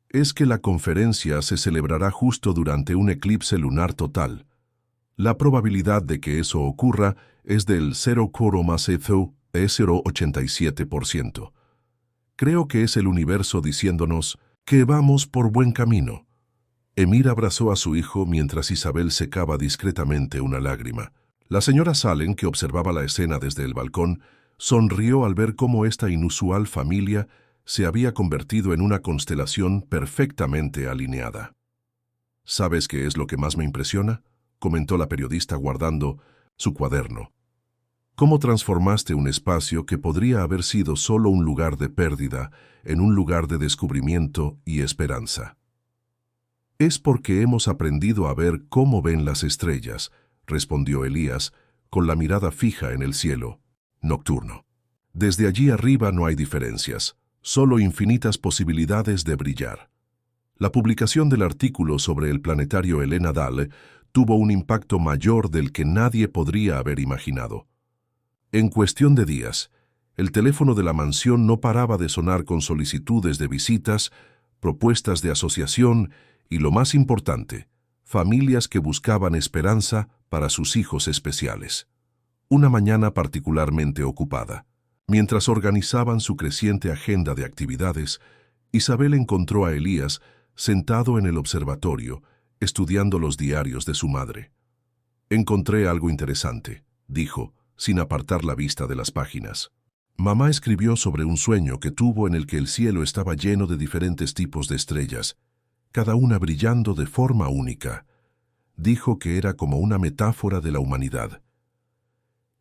es que la conferencia se celebrará justo durante un eclipse lunar total. La probabilidad de que eso ocurra es del 0,87%. Creo que es el universo diciéndonos que vamos por buen camino. Emir abrazó a su hijo mientras Isabel secaba discretamente una lágrima. La señora Salem, que observaba la escena desde el balcón, sonrió al ver cómo esta inusual familia se había convertido en una constelación perfectamente alineada. «¿Sabes qué es lo que más me impresiona?», comentó la periodista guardando su cuaderno. «¿Cómo transformaste un espacio que podría haber sido solo un lugar de pérdida en un lugar de descubrimiento y esperanza?» «Es porque hemos aprendido a ver cómo ven las estrellas», respondió Elías, con la mirada fija en el cielo. nocturno. Desde allí arriba no hay diferencias, solo infinitas posibilidades de brillar. La publicación del artículo sobre el planetario Elena Dalle tuvo un impacto mayor del que nadie podría haber imaginado. En cuestión de días, el teléfono de la mansión no paraba de sonar con solicitudes de visitas, propuestas de asociación y, lo más importante, familias que buscaban esperanza para sus hijos especiales. Una mañana particularmente ocupada. Mientras organizaban su creciente agenda de actividades, Isabel encontró a Elías sentado en el observatorio, estudiando los diarios de su madre. «Encontré algo interesante», dijo, sin apartar la vista de las páginas. Mamá escribió sobre un sueño que tuvo en el que el cielo estaba lleno de diferentes tipos de estrellas, cada una brillando de forma única. Dijo que era como una metáfora de la humanidad.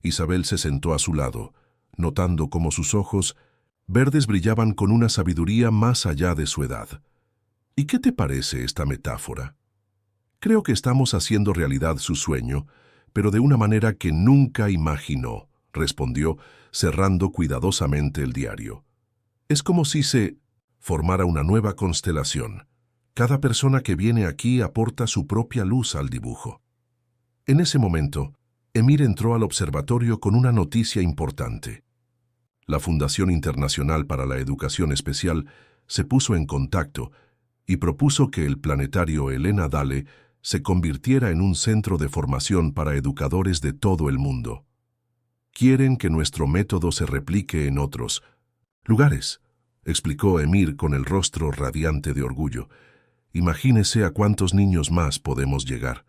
Isabel se sentó a su lado, notando cómo sus ojos verdes brillaban con una sabiduría más allá de su edad. «¿Y qué te parece esta metáfora?» «Creo que estamos haciendo realidad su sueño, pero de una manera que nunca imaginó», respondió, cerrando cuidadosamente el diario. «Es como si se formara una nueva constelación. Cada persona que viene aquí aporta su propia luz al dibujo». En ese momento, Emir entró al observatorio con una noticia importante. La Fundación Internacional para la Educación Especial se puso en contacto y propuso que el planetario Elena Dalle se convirtiera en un centro de formación para educadores de todo el mundo. «Quieren que nuestro método se replique en otros lugares», explicó Emir con el rostro radiante de orgullo. «Imagínese a cuántos niños más podemos llegar».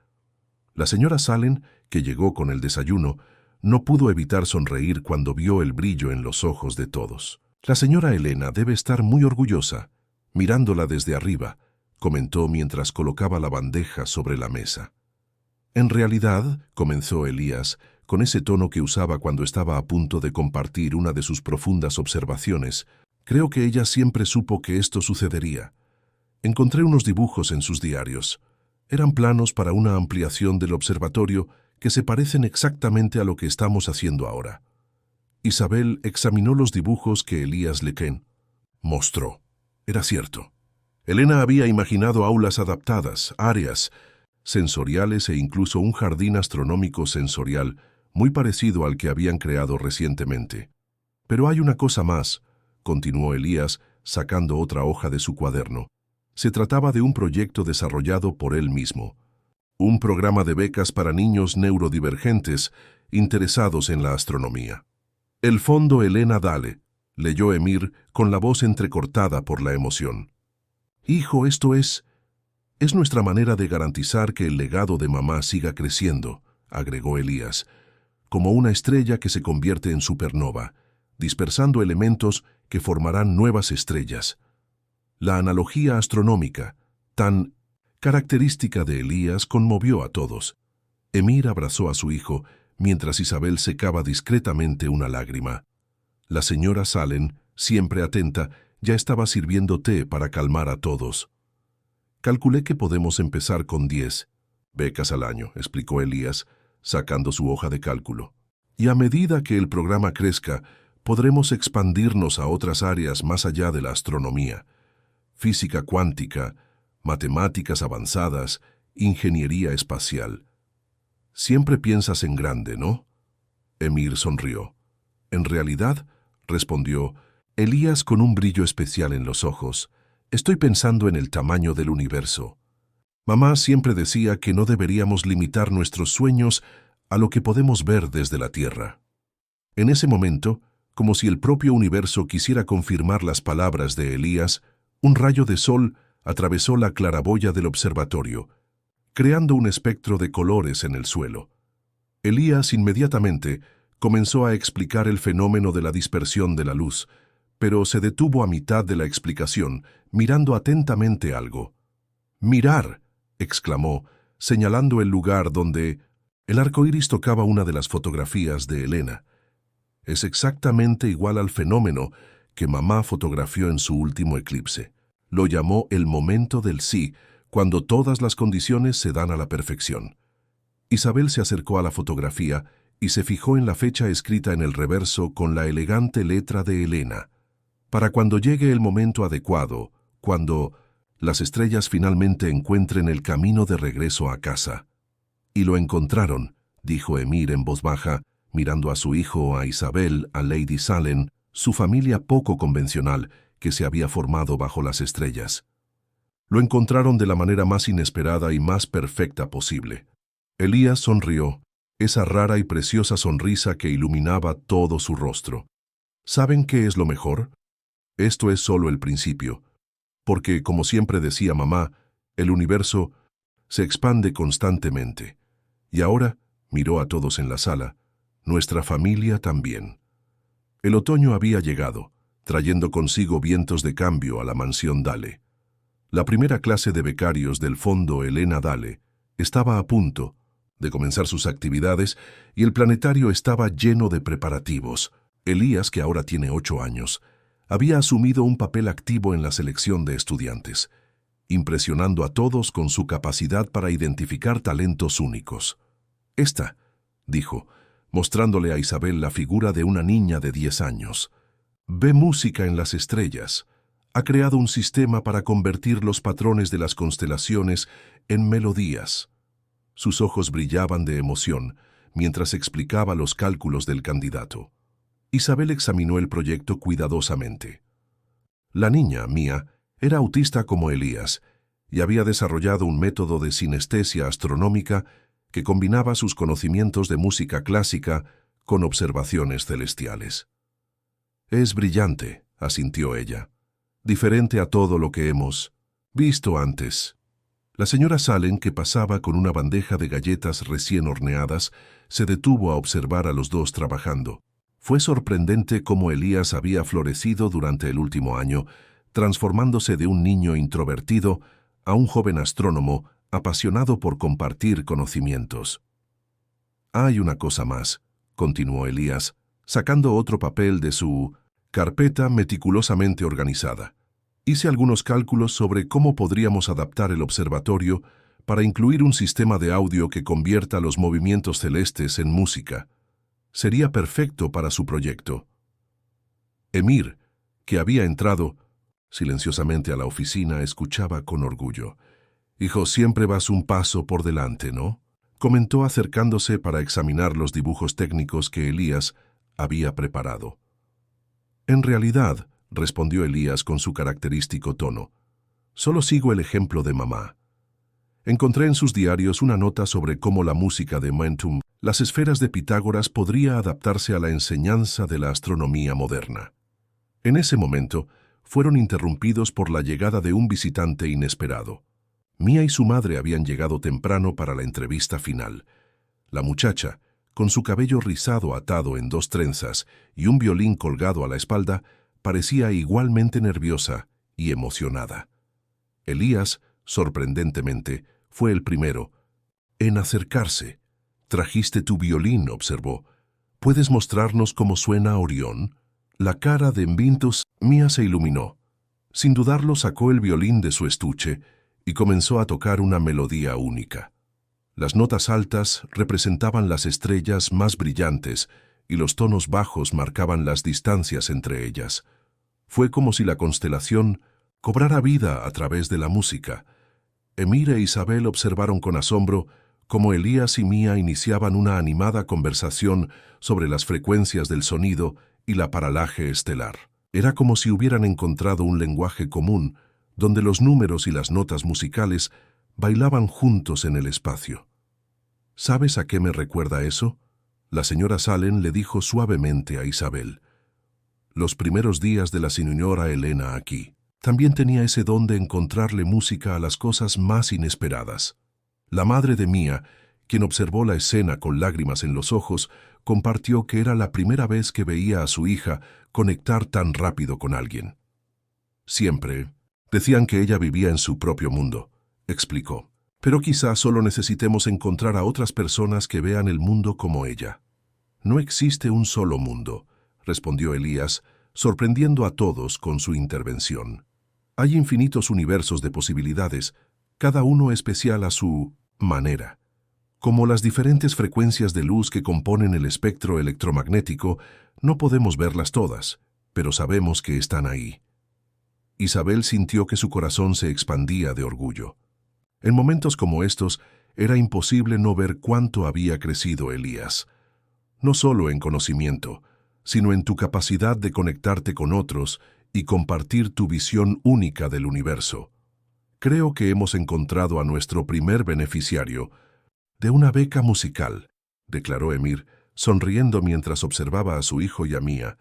La señora Salen, que llegó con el desayuno, no pudo evitar sonreír cuando vio el brillo en los ojos de todos. «La señora Elena debe estar muy orgullosa, mirándola desde arriba», comentó mientras colocaba la bandeja sobre la mesa. «En realidad», comenzó Elías, con ese tono que usaba cuando estaba a punto de compartir una de sus profundas observaciones, «creo que ella siempre supo que esto sucedería. Encontré unos dibujos en sus diarios. Eran planos para una ampliación del observatorio que se parecen exactamente a lo que estamos haciendo ahora». Isabel examinó los dibujos que Elías Lequen mostró. Era cierto. Elena había imaginado aulas adaptadas, áreas sensoriales e incluso un jardín astronómico sensorial muy parecido al que habían creado recientemente. «Pero hay una cosa más», continuó Elías, sacando otra hoja de su cuaderno. Se trataba de un proyecto desarrollado por él mismo. Un programa de becas para niños neurodivergentes interesados en la astronomía. «El Fondo Elena Dalle», leyó Emir con la voz entrecortada por la emoción. «Hijo, esto es nuestra manera de garantizar que el legado de mamá siga creciendo», agregó Elías, «como una estrella que se convierte en supernova, dispersando elementos que formarán nuevas estrellas». La analogía astronómica, tan característica de Elías, conmovió a todos. Emir abrazó a su hijo, mientras Isabel secaba discretamente una lágrima. La señora Salen, siempre atenta, ya estaba sirviendo té para calmar a todos. «Calculé que podemos empezar con 10 becas al año», explicó Elías, sacando su hoja de cálculo. «Y a medida que el programa crezca, podremos expandirnos a otras áreas más allá de la astronomía. Física cuántica, matemáticas avanzadas, ingeniería espacial». «Siempre piensas en grande, ¿no?». Emir sonrió. «En realidad», respondió Elías con un brillo especial en los ojos, «estoy pensando en el tamaño del universo. Mamá siempre decía que no deberíamos limitar nuestros sueños a lo que podemos ver desde la Tierra». En ese momento, como si el propio universo quisiera confirmar las palabras de Elías, un rayo de sol atravesó la claraboya del observatorio, creando un espectro de colores en el suelo. Elías inmediatamente comenzó a explicar el fenómeno de la dispersión de la luz, pero se detuvo a mitad de la explicación, mirando atentamente algo. «¡Mirar!», exclamó, señalando el lugar donde el arco iris tocaba una de las fotografías de Elena. «Es exactamente igual al fenómeno que mamá fotografió en su último eclipse. Lo llamó el momento del sí, cuando todas las condiciones se dan a la perfección». Isabel se acercó a la fotografía y se fijó en la fecha escrita en el reverso con la elegante letra de Elena. Para cuando llegue el momento adecuado, cuando las estrellas finalmente encuentren el camino de regreso a casa. Y lo encontraron, dijo Emir en voz baja, mirando a su hijo, a Isabel, a Lady Salen, su familia poco convencional que se había formado bajo las estrellas. Lo encontraron de la manera más inesperada y más perfecta posible. Elías sonrió, esa rara y preciosa sonrisa que iluminaba todo su rostro. ¿Saben qué es lo mejor? Esto es solo el principio, porque, como siempre decía mamá, el universo se expande constantemente. Y ahora, miró a todos en la sala, nuestra familia también. El otoño había llegado, trayendo consigo vientos de cambio a la mansión Dale. La primera clase de becarios del fondo Helena Dale estaba a punto de comenzar sus actividades y el planetario estaba lleno de preparativos. Elías, que ahora tiene 8 años, había asumido un papel activo en la selección de estudiantes, impresionando a todos con su capacidad para identificar talentos únicos. «Esta», dijo, mostrándole a Isabel la figura de una niña de 10 años. «Ve música en las estrellas. Ha creado un sistema para convertir los patrones de las constelaciones en melodías». Sus ojos brillaban de emoción mientras explicaba los cálculos del candidato. Isabel examinó el proyecto cuidadosamente. La niña, Mía, era autista como Elías y había desarrollado un método de sinestesia astronómica que combinaba sus conocimientos de música clásica con observaciones celestiales. «Es brillante», asintió ella, «diferente a todo lo que hemos visto antes». La señora Salen, que pasaba con una bandeja de galletas recién horneadas, se detuvo a observar a los dos trabajando. Fue sorprendente cómo Elías había florecido durante el último año, transformándose de un niño introvertido a un joven astrónomo apasionado por compartir conocimientos. «Hay una cosa más», continuó Elías, sacando otro papel de su carpeta meticulosamente organizada. «Hice algunos cálculos sobre cómo podríamos adaptar el observatorio para incluir un sistema de audio que convierta los movimientos celestes en música. Sería perfecto para su proyecto». Emir, que había entrado silenciosamente a la oficina, escuchaba con orgullo. «Hijo, siempre vas un paso por delante, ¿no?», comentó acercándose para examinar los dibujos técnicos que Elías había preparado. «En realidad», respondió Elías con su característico tono, «solo sigo el ejemplo de mamá. Encontré en sus diarios una nota sobre cómo la música de Momentum, las esferas de Pitágoras, podría adaptarse a la enseñanza de la astronomía moderna». En ese momento, fueron interrumpidos por la llegada de un visitante inesperado. Mía y su madre habían llegado temprano para la entrevista final. La muchacha, con su cabello rizado atado en 2 trenzas y un violín colgado a la espalda, parecía igualmente nerviosa y emocionada. Elías, sorprendentemente, fue el primero en acercarse. «¿Trajiste tu violín?», observó. «¿Puedes mostrarnos cómo suena Orión?». La cara de Mbintus Mía se iluminó. Sin dudarlo, sacó el violín de su estuche y comenzó a tocar una melodía única. Las notas altas representaban las estrellas más brillantes y los tonos bajos marcaban las distancias entre ellas. Fue como si la constelación cobrara vida a través de la música. Emir e Isabel observaron con asombro cómo Elías y Mía iniciaban una animada conversación sobre las frecuencias del sonido y la paralaje estelar. Era como si hubieran encontrado un lenguaje común, donde los números y las notas musicales bailaban juntos en el espacio. «¿Sabes a qué me recuerda eso?», la señora Salen le dijo suavemente a Isabel. «Los primeros días de la señora Elena aquí. También tenía ese don de encontrarle música a las cosas más inesperadas». La madre de Mía, quien observó la escena con lágrimas en los ojos, compartió que era la primera vez que veía a su hija conectar tan rápido con alguien. «Siempre decían que ella vivía en su propio mundo», explicó. «Pero quizás solo necesitemos encontrar a otras personas que vean el mundo como ella». «No existe un solo mundo», respondió Elías, sorprendiendo a todos con su intervención. «Hay infinitos universos de posibilidades, cada uno especial a su manera. Como las diferentes frecuencias de luz que componen el espectro electromagnético, no podemos verlas todas, pero sabemos que están ahí. Isabel sintió que su corazón se expandía de orgullo. En momentos como estos, era imposible no ver cuánto había crecido Elías. No solo en conocimiento, sino en tu capacidad de conectarte con otros y compartir tu visión única del universo. Creo que hemos encontrado a nuestro primer beneficiario de una beca musical, declaró Emir, sonriendo mientras observaba a su hijo y a Mía,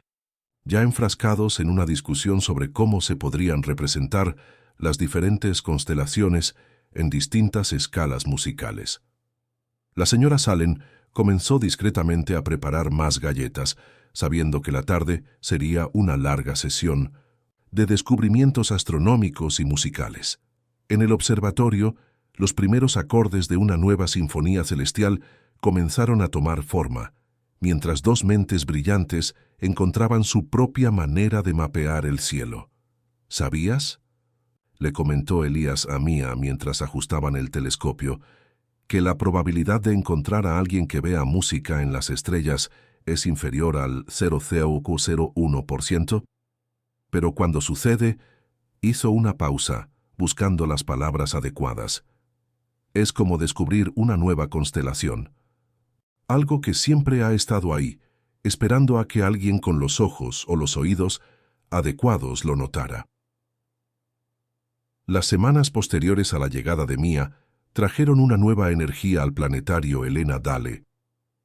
ya enfrascados en una discusión sobre cómo se podrían representar las diferentes constelaciones en distintas escalas musicales. La señora Salem comenzó discretamente a preparar más galletas, sabiendo que la tarde sería una larga sesión de descubrimientos astronómicos y musicales. En el observatorio, los primeros acordes de una nueva sinfonía celestial comenzaron a tomar forma, mientras dos mentes brillantes encontraban su propia manera de mapear el cielo. ¿Sabías?, le comentó Elías a Mía mientras ajustaban el telescopio, que la probabilidad de encontrar a alguien que vea música en las estrellas es inferior al 0,01%? Pero cuando sucede, hizo una pausa, buscando las palabras adecuadas. Es como descubrir una nueva constelación. Algo que siempre ha estado ahí, esperando a que alguien con los ojos o los oídos adecuados lo notara. Las semanas posteriores a la llegada de Mía trajeron una nueva energía al planetario Helena Dale.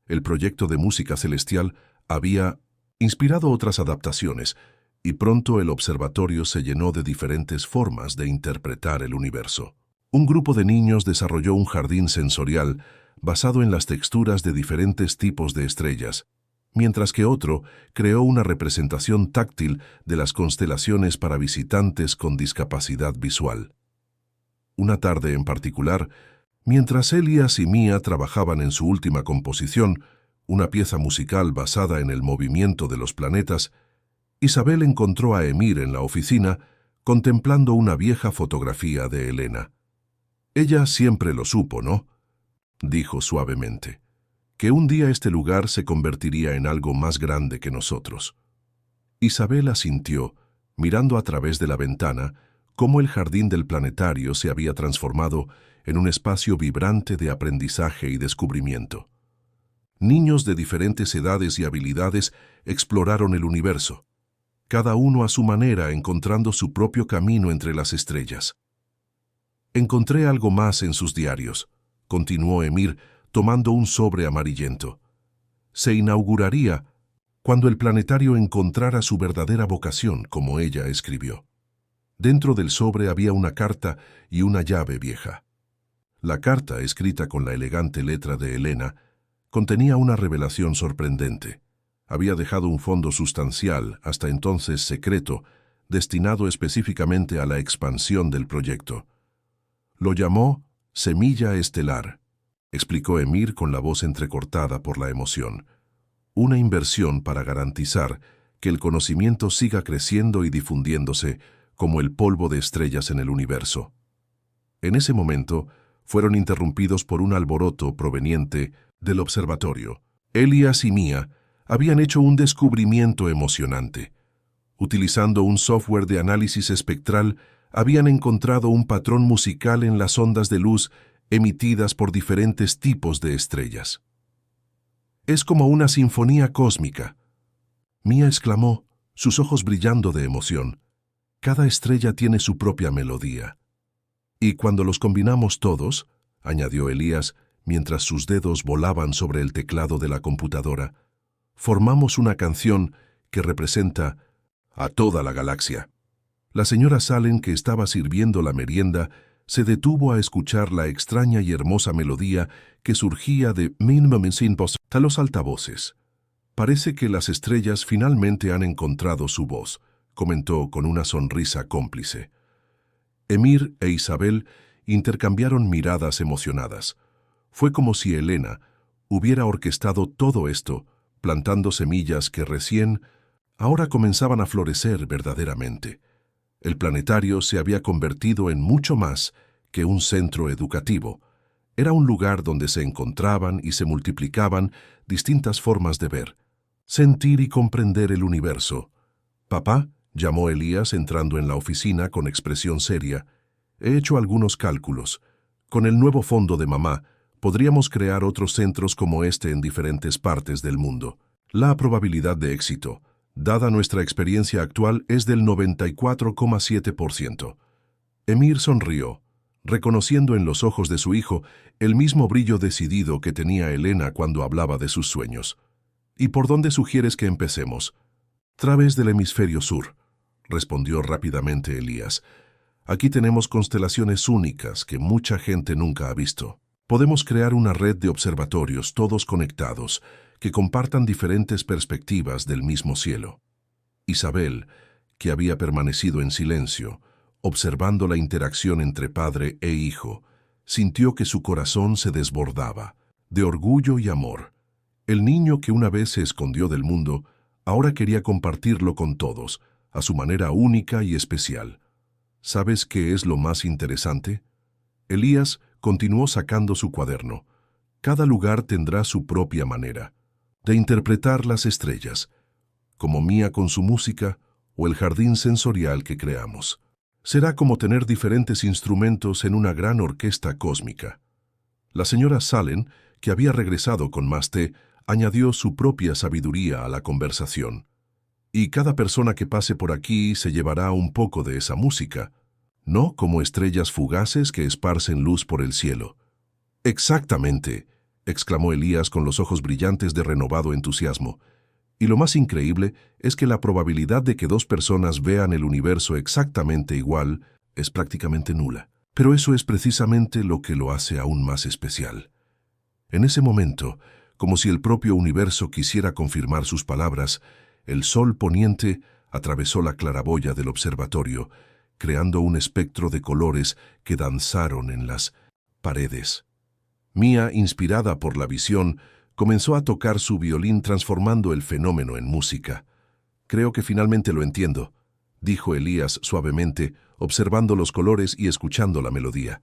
El proyecto de música celestial había inspirado otras adaptaciones, y pronto el observatorio se llenó de diferentes formas de interpretar el universo. Un grupo de niños desarrolló un jardín sensorial basado en las texturas de diferentes tipos de estrellas, mientras que otro creó una representación táctil de las constelaciones para visitantes con discapacidad visual. Una tarde en particular, mientras Elías y Mía trabajaban en su última composición, una pieza musical basada en el movimiento de los planetas, Isabel encontró a Emir en la oficina contemplando una vieja fotografía de Helena. Ella siempre lo supo, ¿no?, dijo suavemente, que un día este lugar se convertiría en algo más grande que nosotros. Isabel asintió, mirando a través de la ventana cómo el jardín del planetario se había transformado en un espacio vibrante de aprendizaje y descubrimiento. Niños de diferentes edades y habilidades exploraron el universo, cada uno a su manera encontrando su propio camino entre las estrellas. Encontré algo más en sus diarios, continuó Emir, tomando un sobre amarillento. Se inauguraría cuando el planetario encontrara su verdadera vocación, como ella escribió. Dentro del sobre había una carta y una llave vieja. La carta, escrita con la elegante letra de Helena, contenía una revelación sorprendente. Había dejado un fondo sustancial, hasta entonces secreto, destinado específicamente a la expansión del proyecto. Lo llamó Semilla Estelar, explicó Emir con la voz entrecortada por la emoción. Una inversión para garantizar que el conocimiento siga creciendo y difundiéndose como el polvo de estrellas en el universo. En ese momento, fueron interrumpidos por un alboroto proveniente del observatorio. Elías y Mía habían hecho un descubrimiento emocionante. Utilizando un software de análisis espectral, habían encontrado un patrón musical en las ondas de luz emitidas por diferentes tipos de estrellas. «Es como una sinfonía cósmica», Mía exclamó, sus ojos brillando de emoción. «Cada estrella tiene su propia melodía. Y cuando los combinamos todos», añadió Elías, mientras sus dedos volaban sobre el teclado de la computadora, «formamos una canción que representa a toda la galaxia». La señora Salem, que estaba sirviendo la merienda, se detuvo a escuchar la extraña y hermosa melodía que surgía de a los altavoces. «Parece que las estrellas finalmente han encontrado su voz», comentó con una sonrisa cómplice. Emir e Isabel intercambiaron miradas emocionadas. Fue como si Helena hubiera orquestado todo esto, plantando semillas que recién ahora comenzaban a florecer verdaderamente. El planetario se había convertido en mucho más que un centro educativo. Era un lugar donde se encontraban y se multiplicaban distintas formas de ver, sentir y comprender el universo. «Papá», llamó Elías entrando en la oficina con expresión seria, «he hecho algunos cálculos. Con el nuevo fondo de mamá, podríamos crear otros centros como este en diferentes partes del mundo. La probabilidad de éxito, dada nuestra experiencia actual, es del 94,7%. Emir sonrió, reconociendo en los ojos de su hijo el mismo brillo decidido que tenía Elena cuando hablaba de sus sueños. «¿Y por dónde sugieres que empecemos?» «Través del hemisferio sur», respondió rápidamente Elías. «Aquí tenemos constelaciones únicas que mucha gente nunca ha visto. Podemos crear una red de observatorios, todos conectados, que compartan diferentes perspectivas del mismo cielo». Isabel, que había permanecido en silencio, observando la interacción entre padre e hijo, sintió que su corazón se desbordaba, de orgullo y amor. El niño que una vez se escondió del mundo, ahora quería compartirlo con todos, a su manera única y especial. ¿Sabes qué es lo más interesante? Elías continuó sacando su cuaderno. Cada lugar tendrá su propia manera de interpretar las estrellas, como Mía con su música o el jardín sensorial que creamos. Será como tener diferentes instrumentos en una gran orquesta cósmica. La señora Salem, que había regresado con más té, añadió su propia sabiduría a la conversación. «Y cada persona que pase por aquí se llevará un poco de esa música, no como estrellas fugaces que esparcen luz por el cielo». «Exactamente», exclamó Elías con los ojos brillantes de renovado entusiasmo. «Y lo más increíble es que la probabilidad de que dos personas vean el universo exactamente igual es prácticamente nula. Pero eso es precisamente lo que lo hace aún más especial». En ese momento, como si el propio universo quisiera confirmar sus palabras, el sol poniente atravesó la claraboya del observatorio, creando un espectro de colores que danzaron en las paredes. Mía, inspirada por la visión, comenzó a tocar su violín transformando el fenómeno en música. «Creo que finalmente lo entiendo», dijo Elías suavemente, observando los colores y escuchando la melodía.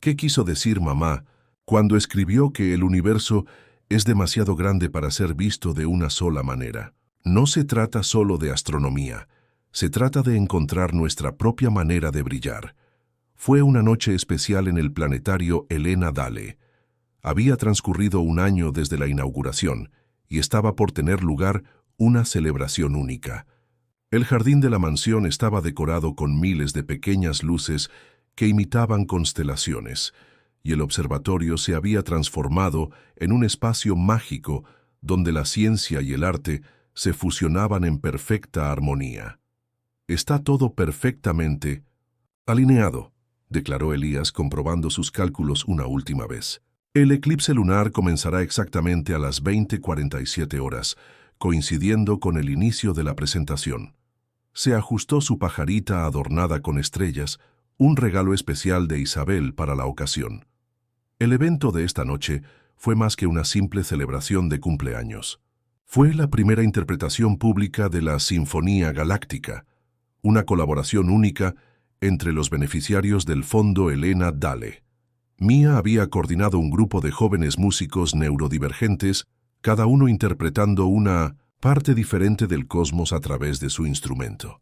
«¿Qué quiso decir mamá cuando escribió que el universo es demasiado grande para ser visto de una sola manera? No se trata solo de astronomía, se trata de encontrar nuestra propia manera de brillar». Fue una noche especial en el planetario Elena Dale. Había transcurrido un año desde la inauguración y estaba por tener lugar una celebración única. El jardín de la mansión estaba decorado con miles de pequeñas luces que imitaban constelaciones, y el observatorio se había transformado en un espacio mágico donde la ciencia y el arte se fusionaban en perfecta armonía. «Está todo perfectamente alineado», declaró Elías comprobando sus cálculos una última vez. «El eclipse lunar comenzará exactamente a las 20:47 horas, coincidiendo con el inicio de la presentación». Se ajustó su pajarita adornada con estrellas, un regalo especial de Isabel para la ocasión. El evento de esta noche fue más que una simple celebración de cumpleaños. Fue la primera interpretación pública de la Sinfonía Galáctica, una colaboración única entre los beneficiarios del Fondo Elena Dale. Mía había coordinado un grupo de jóvenes músicos neurodivergentes, cada uno interpretando una parte diferente del cosmos a través de su instrumento.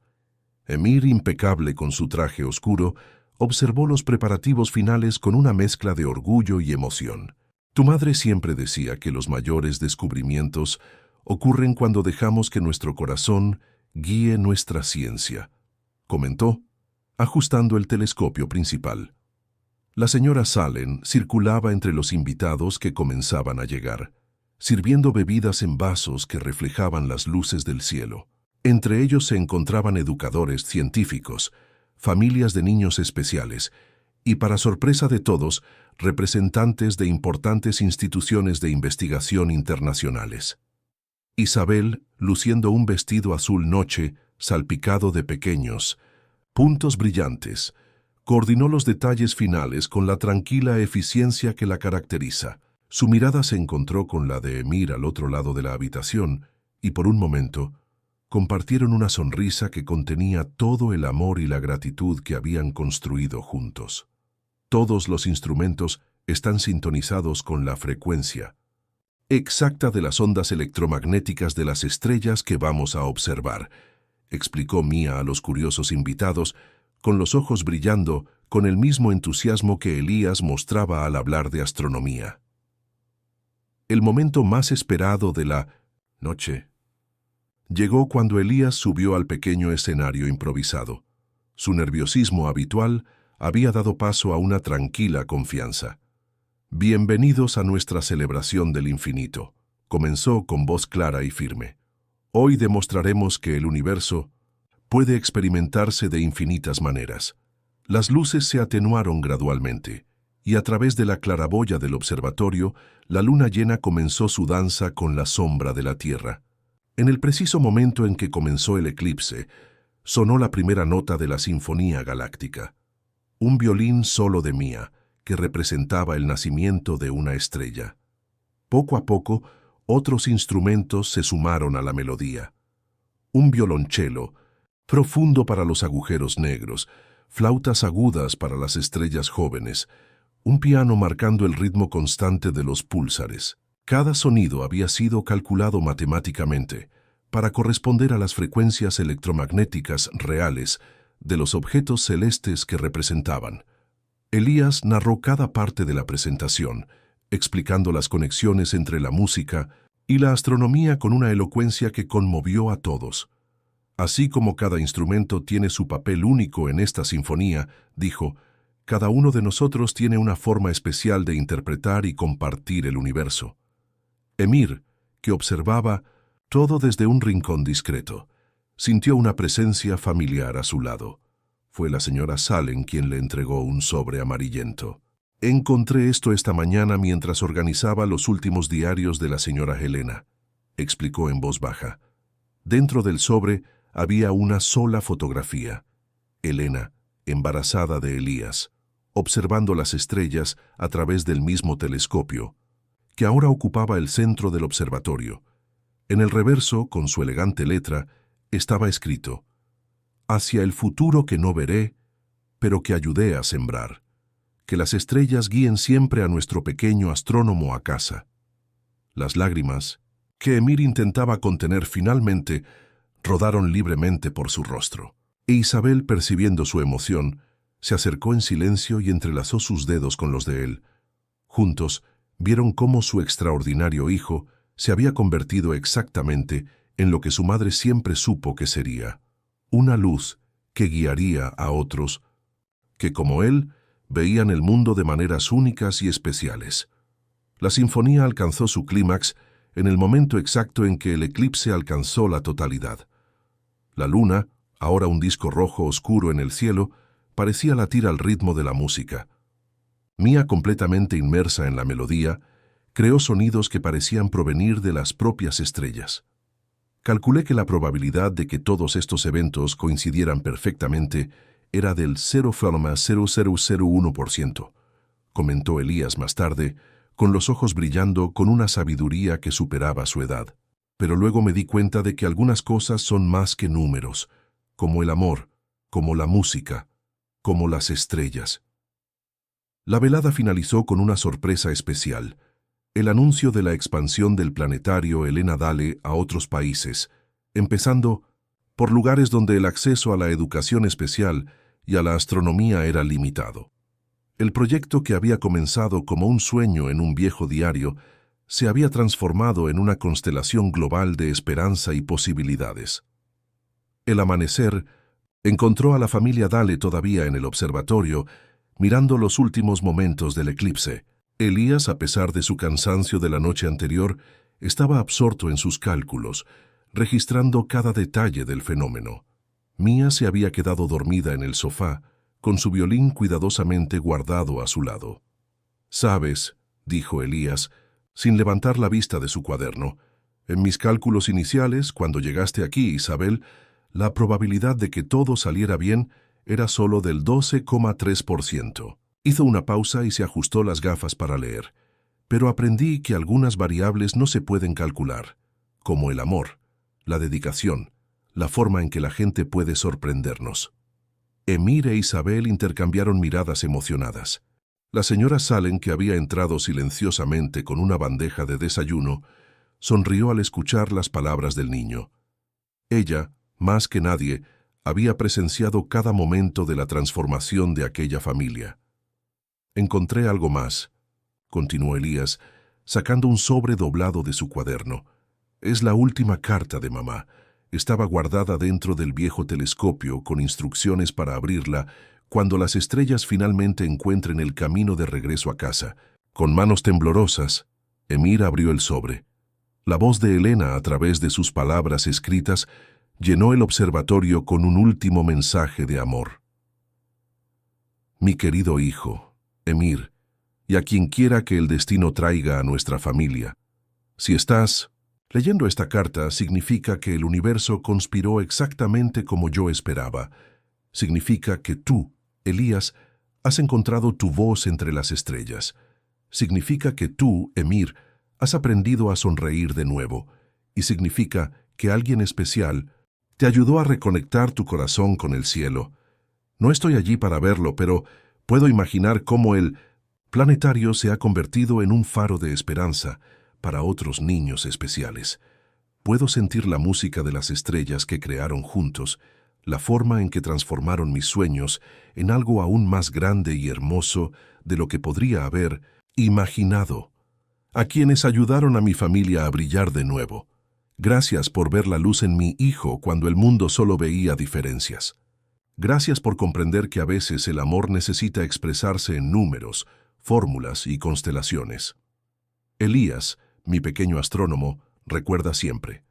Emir, impecable con su traje oscuro, observó los preparativos finales con una mezcla de orgullo y emoción. «Tu madre siempre decía que los mayores descubrimientos ocurren cuando dejamos que nuestro corazón guíe nuestra ciencia», comentó, ajustando el telescopio principal. La señora Salem circulaba entre los invitados que comenzaban a llegar, sirviendo bebidas en vasos que reflejaban las luces del cielo. Entre ellos se encontraban educadores científicos, familias de niños especiales y, para sorpresa de todos, representantes de importantes instituciones de investigación internacionales. Isabel, luciendo un vestido azul noche, salpicado de pequeños puntos brillantes, coordinó los detalles finales con la tranquila eficiencia que la caracteriza. Su mirada se encontró con la de Emir al otro lado de la habitación y, por un momento, compartieron una sonrisa que contenía todo el amor y la gratitud que habían construido juntos. Todos los instrumentos están sintonizados con la frecuencia exacta de las ondas electromagnéticas de las estrellas que vamos a observar, explicó Mia a los curiosos invitados, con los ojos brillando con el mismo entusiasmo que Elías mostraba al hablar de astronomía. El momento más esperado de la noche llegó cuando Elías subió al pequeño escenario improvisado. Su nerviosismo habitual había dado paso a una tranquila confianza. Bienvenidos a nuestra celebración del infinito, comenzó con voz clara y firme. Hoy demostraremos que el universo puede experimentarse de infinitas maneras. Las luces se atenuaron gradualmente, y a través de la claraboya del observatorio, la luna llena comenzó su danza con la sombra de la Tierra. En el preciso momento en que comenzó el eclipse, sonó la primera nota de la Sinfonía Galáctica. Un violín solo de Mia, que representaba el nacimiento de una estrella. Poco a poco, otros instrumentos se sumaron a la melodía. Un violonchelo, profundo para los agujeros negros, flautas agudas para las estrellas jóvenes, un piano marcando el ritmo constante de los púlsares. Cada sonido había sido calculado matemáticamente para corresponder a las frecuencias electromagnéticas reales de los objetos celestes que representaban. Elías narró cada parte de la presentación, explicando las conexiones entre la música y la astronomía con una elocuencia que conmovió a todos. Así como cada instrumento tiene su papel único en esta sinfonía, dijo, cada uno de nosotros tiene una forma especial de interpretar y compartir el universo. Emir, que observaba todo desde un rincón discreto, sintió una presencia familiar a su lado. Fue la señora Salem quien le entregó un sobre amarillento. Encontré esto esta mañana mientras organizaba los últimos diarios de la señora Helena, explicó en voz baja. Dentro del sobre había una sola fotografía. Helena, embarazada de Elías, observando las estrellas a través del mismo telescopio, que ahora ocupaba el centro del observatorio. En el reverso, con su elegante letra, estaba escrito: «Hacia el futuro que no veré, pero que ayudé a sembrar. Que las estrellas guíen siempre a nuestro pequeño astrónomo a casa». Las lágrimas, que Emir intentaba contener finalmente, rodaron libremente por su rostro. E Isabel, percibiendo su emoción, se acercó en silencio y entrelazó sus dedos con los de él. Juntos, vieron cómo su extraordinario hijo se había convertido exactamente en lo que su madre siempre supo que sería: una luz que guiaría a otros que, como él, veían el mundo de maneras únicas y especiales. La sinfonía alcanzó su clímax en el momento exacto en que el eclipse alcanzó la totalidad. La luna, ahora un disco rojo oscuro en el cielo, parecía latir al ritmo de la música. Mia, completamente inmersa en la melodía, creó sonidos que parecían provenir de las propias estrellas. Calculé que la probabilidad de que todos estos eventos coincidieran perfectamente era del 0,0001%, comentó Elías más tarde, con los ojos brillando con una sabiduría que superaba su edad. Pero luego me di cuenta de que algunas cosas son más que números, como el amor, como la música, como las estrellas. La velada finalizó con una sorpresa especial: el anuncio de la expansión del planetario Helena Dale a otros países, empezando por lugares donde el acceso a la educación especial y a la astronomía era limitado. El proyecto, que había comenzado como un sueño en un viejo diario, se había transformado en una constelación global de esperanza y posibilidades. El amanecer encontró a la familia Dale todavía en el observatorio, mirando los últimos momentos del eclipse. Elías, a pesar de su cansancio de la noche anterior, estaba absorto en sus cálculos, registrando cada detalle del fenómeno. Mia se había quedado dormida en el sofá, con su violín cuidadosamente guardado a su lado. «Sabes», dijo Elías, sin levantar la vista de su cuaderno, «en mis cálculos iniciales, cuando llegaste aquí, Isabel, la probabilidad de que todo saliera bien era solo del 12,3%. Hizo una pausa y se ajustó las gafas para leer. «Pero aprendí que algunas variables no se pueden calcular, como el amor, la dedicación, la forma en que la gente puede sorprendernos». Emir e Isabel intercambiaron miradas emocionadas. La señora Salem, que había entrado silenciosamente con una bandeja de desayuno, sonrió al escuchar las palabras del niño. Ella, más que nadie, había presenciado cada momento de la transformación de aquella familia. «Encontré algo más», continuó Elías, sacando un sobre doblado de su cuaderno. «Es la última carta de mamá. Estaba guardada dentro del viejo telescopio con instrucciones para abrirla cuando las estrellas finalmente encuentren el camino de regreso a casa». Con manos temblorosas, Emir abrió el sobre. La voz de Elena, a través de sus palabras escritas, llenó el observatorio con un último mensaje de amor. «Mi querido hijo, Emir, y a quien quiera que el destino traiga a nuestra familia, si estás leyendo esta carta, significa que el universo conspiró exactamente como yo esperaba. Significa que tú, Elías, has encontrado tu voz entre las estrellas. Significa que tú, Emir, has aprendido a sonreír de nuevo. Y significa que alguien especial te ayudó a reconectar tu corazón con el cielo. No estoy allí para verlo, pero puedo imaginar cómo el planetario se ha convertido en un faro de esperanza para otros niños especiales. Puedo sentir la música de las estrellas que crearon juntos, la forma en que transformaron mis sueños en algo aún más grande y hermoso de lo que podría haber imaginado. A quienes ayudaron a mi familia a brillar de nuevo. Gracias por ver la luz en mi hijo cuando el mundo solo veía diferencias. Gracias por comprender que a veces el amor necesita expresarse en números, fórmulas y constelaciones. Elías, mi pequeño astrónomo, recuerda siempre: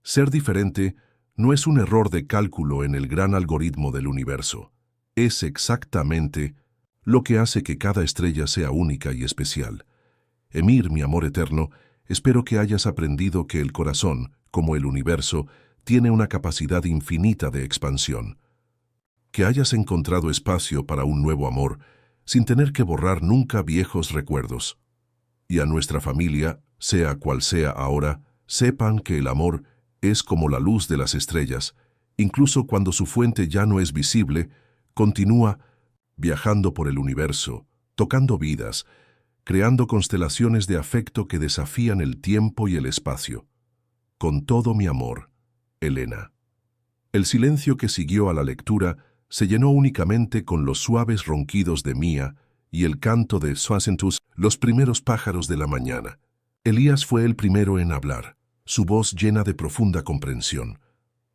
ser diferente no es un error de cálculo en el gran algoritmo del universo. Es exactamente lo que hace que cada estrella sea única y especial. Emir, mi amor eterno, espero que hayas aprendido que el corazón, como el universo, tiene una capacidad infinita de expansión. Que hayas encontrado espacio para un nuevo amor, sin tener que borrar nunca viejos recuerdos. Y a nuestra familia, sea cual sea ahora, sepan que el amor es como la luz de las estrellas. Incluso cuando su fuente ya no es visible, continúa viajando por el universo, tocando vidas, creando constelaciones de afecto que desafían el tiempo y el espacio. Con todo mi amor, Elena. El silencio que siguió a la lectura se llenó únicamente con los suaves ronquidos de Mía y el canto de Swasentus, los primeros pájaros de la mañana. Elías fue el primero en hablar, su voz llena de profunda comprensión.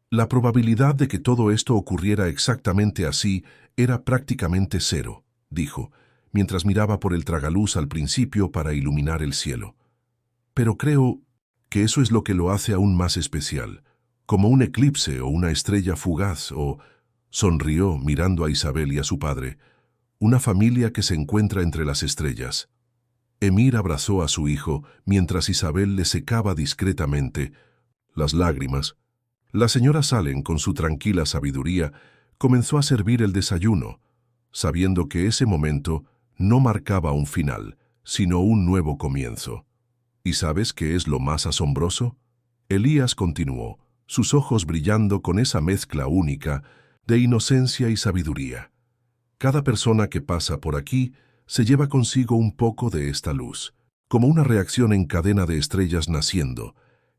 La probabilidad de que todo esto ocurriera exactamente así era prácticamente cero, dijo, mientras miraba por el tragaluz al principio para iluminar el cielo. Pero creo que eso es lo que lo hace aún más especial, como un eclipse o una estrella fugaz o... Sonrió mirando a Isabel y a su padre, una familia que se encuentra entre las estrellas. Emir abrazó a su hijo mientras Isabel le secaba discretamente las lágrimas. La señora Salem, con su tranquila sabiduría, comenzó a servir el desayuno, sabiendo que ese momento no marcaba un final, sino un nuevo comienzo. ¿Y sabes qué es lo más asombroso? Elías continuó, sus ojos brillando con esa mezcla única de inocencia y sabiduría. Cada persona que pasa por aquí se lleva consigo un poco de esta luz, como una reacción en cadena de estrellas naciendo,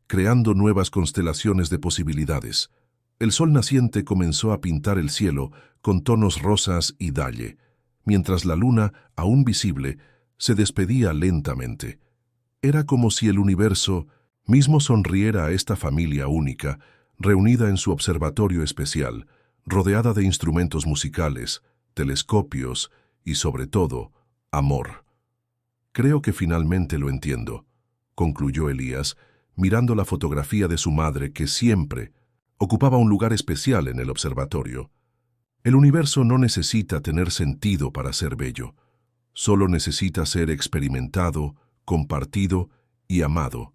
creando nuevas constelaciones de posibilidades. El sol naciente comenzó a pintar el cielo con tonos rosas y dalle, mientras la luna, aún visible, se despedía lentamente. Era como si el universo mismo sonriera a esta familia única, reunida en su observatorio especial, rodeada de instrumentos musicales, telescopios y, sobre todo, amor. Creo que finalmente lo entiendo, concluyó Elías, mirando la fotografía de su madre que siempre ocupaba un lugar especial en el observatorio. El universo no necesita tener sentido para ser bello, solo necesita ser experimentado, compartido y amado,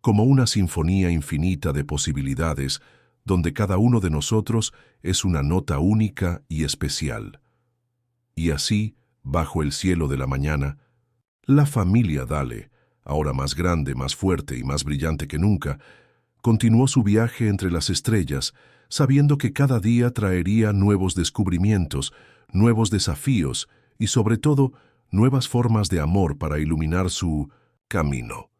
como una sinfonía infinita de posibilidades donde cada uno de nosotros es una nota única y especial. Y así, bajo el cielo de la mañana, la familia Dale, ahora más grande, más fuerte y más brillante que nunca, continuó su viaje entre las estrellas, sabiendo que cada día traería nuevos descubrimientos, nuevos desafíos y, sobre todo, nuevas formas de amor para iluminar su camino.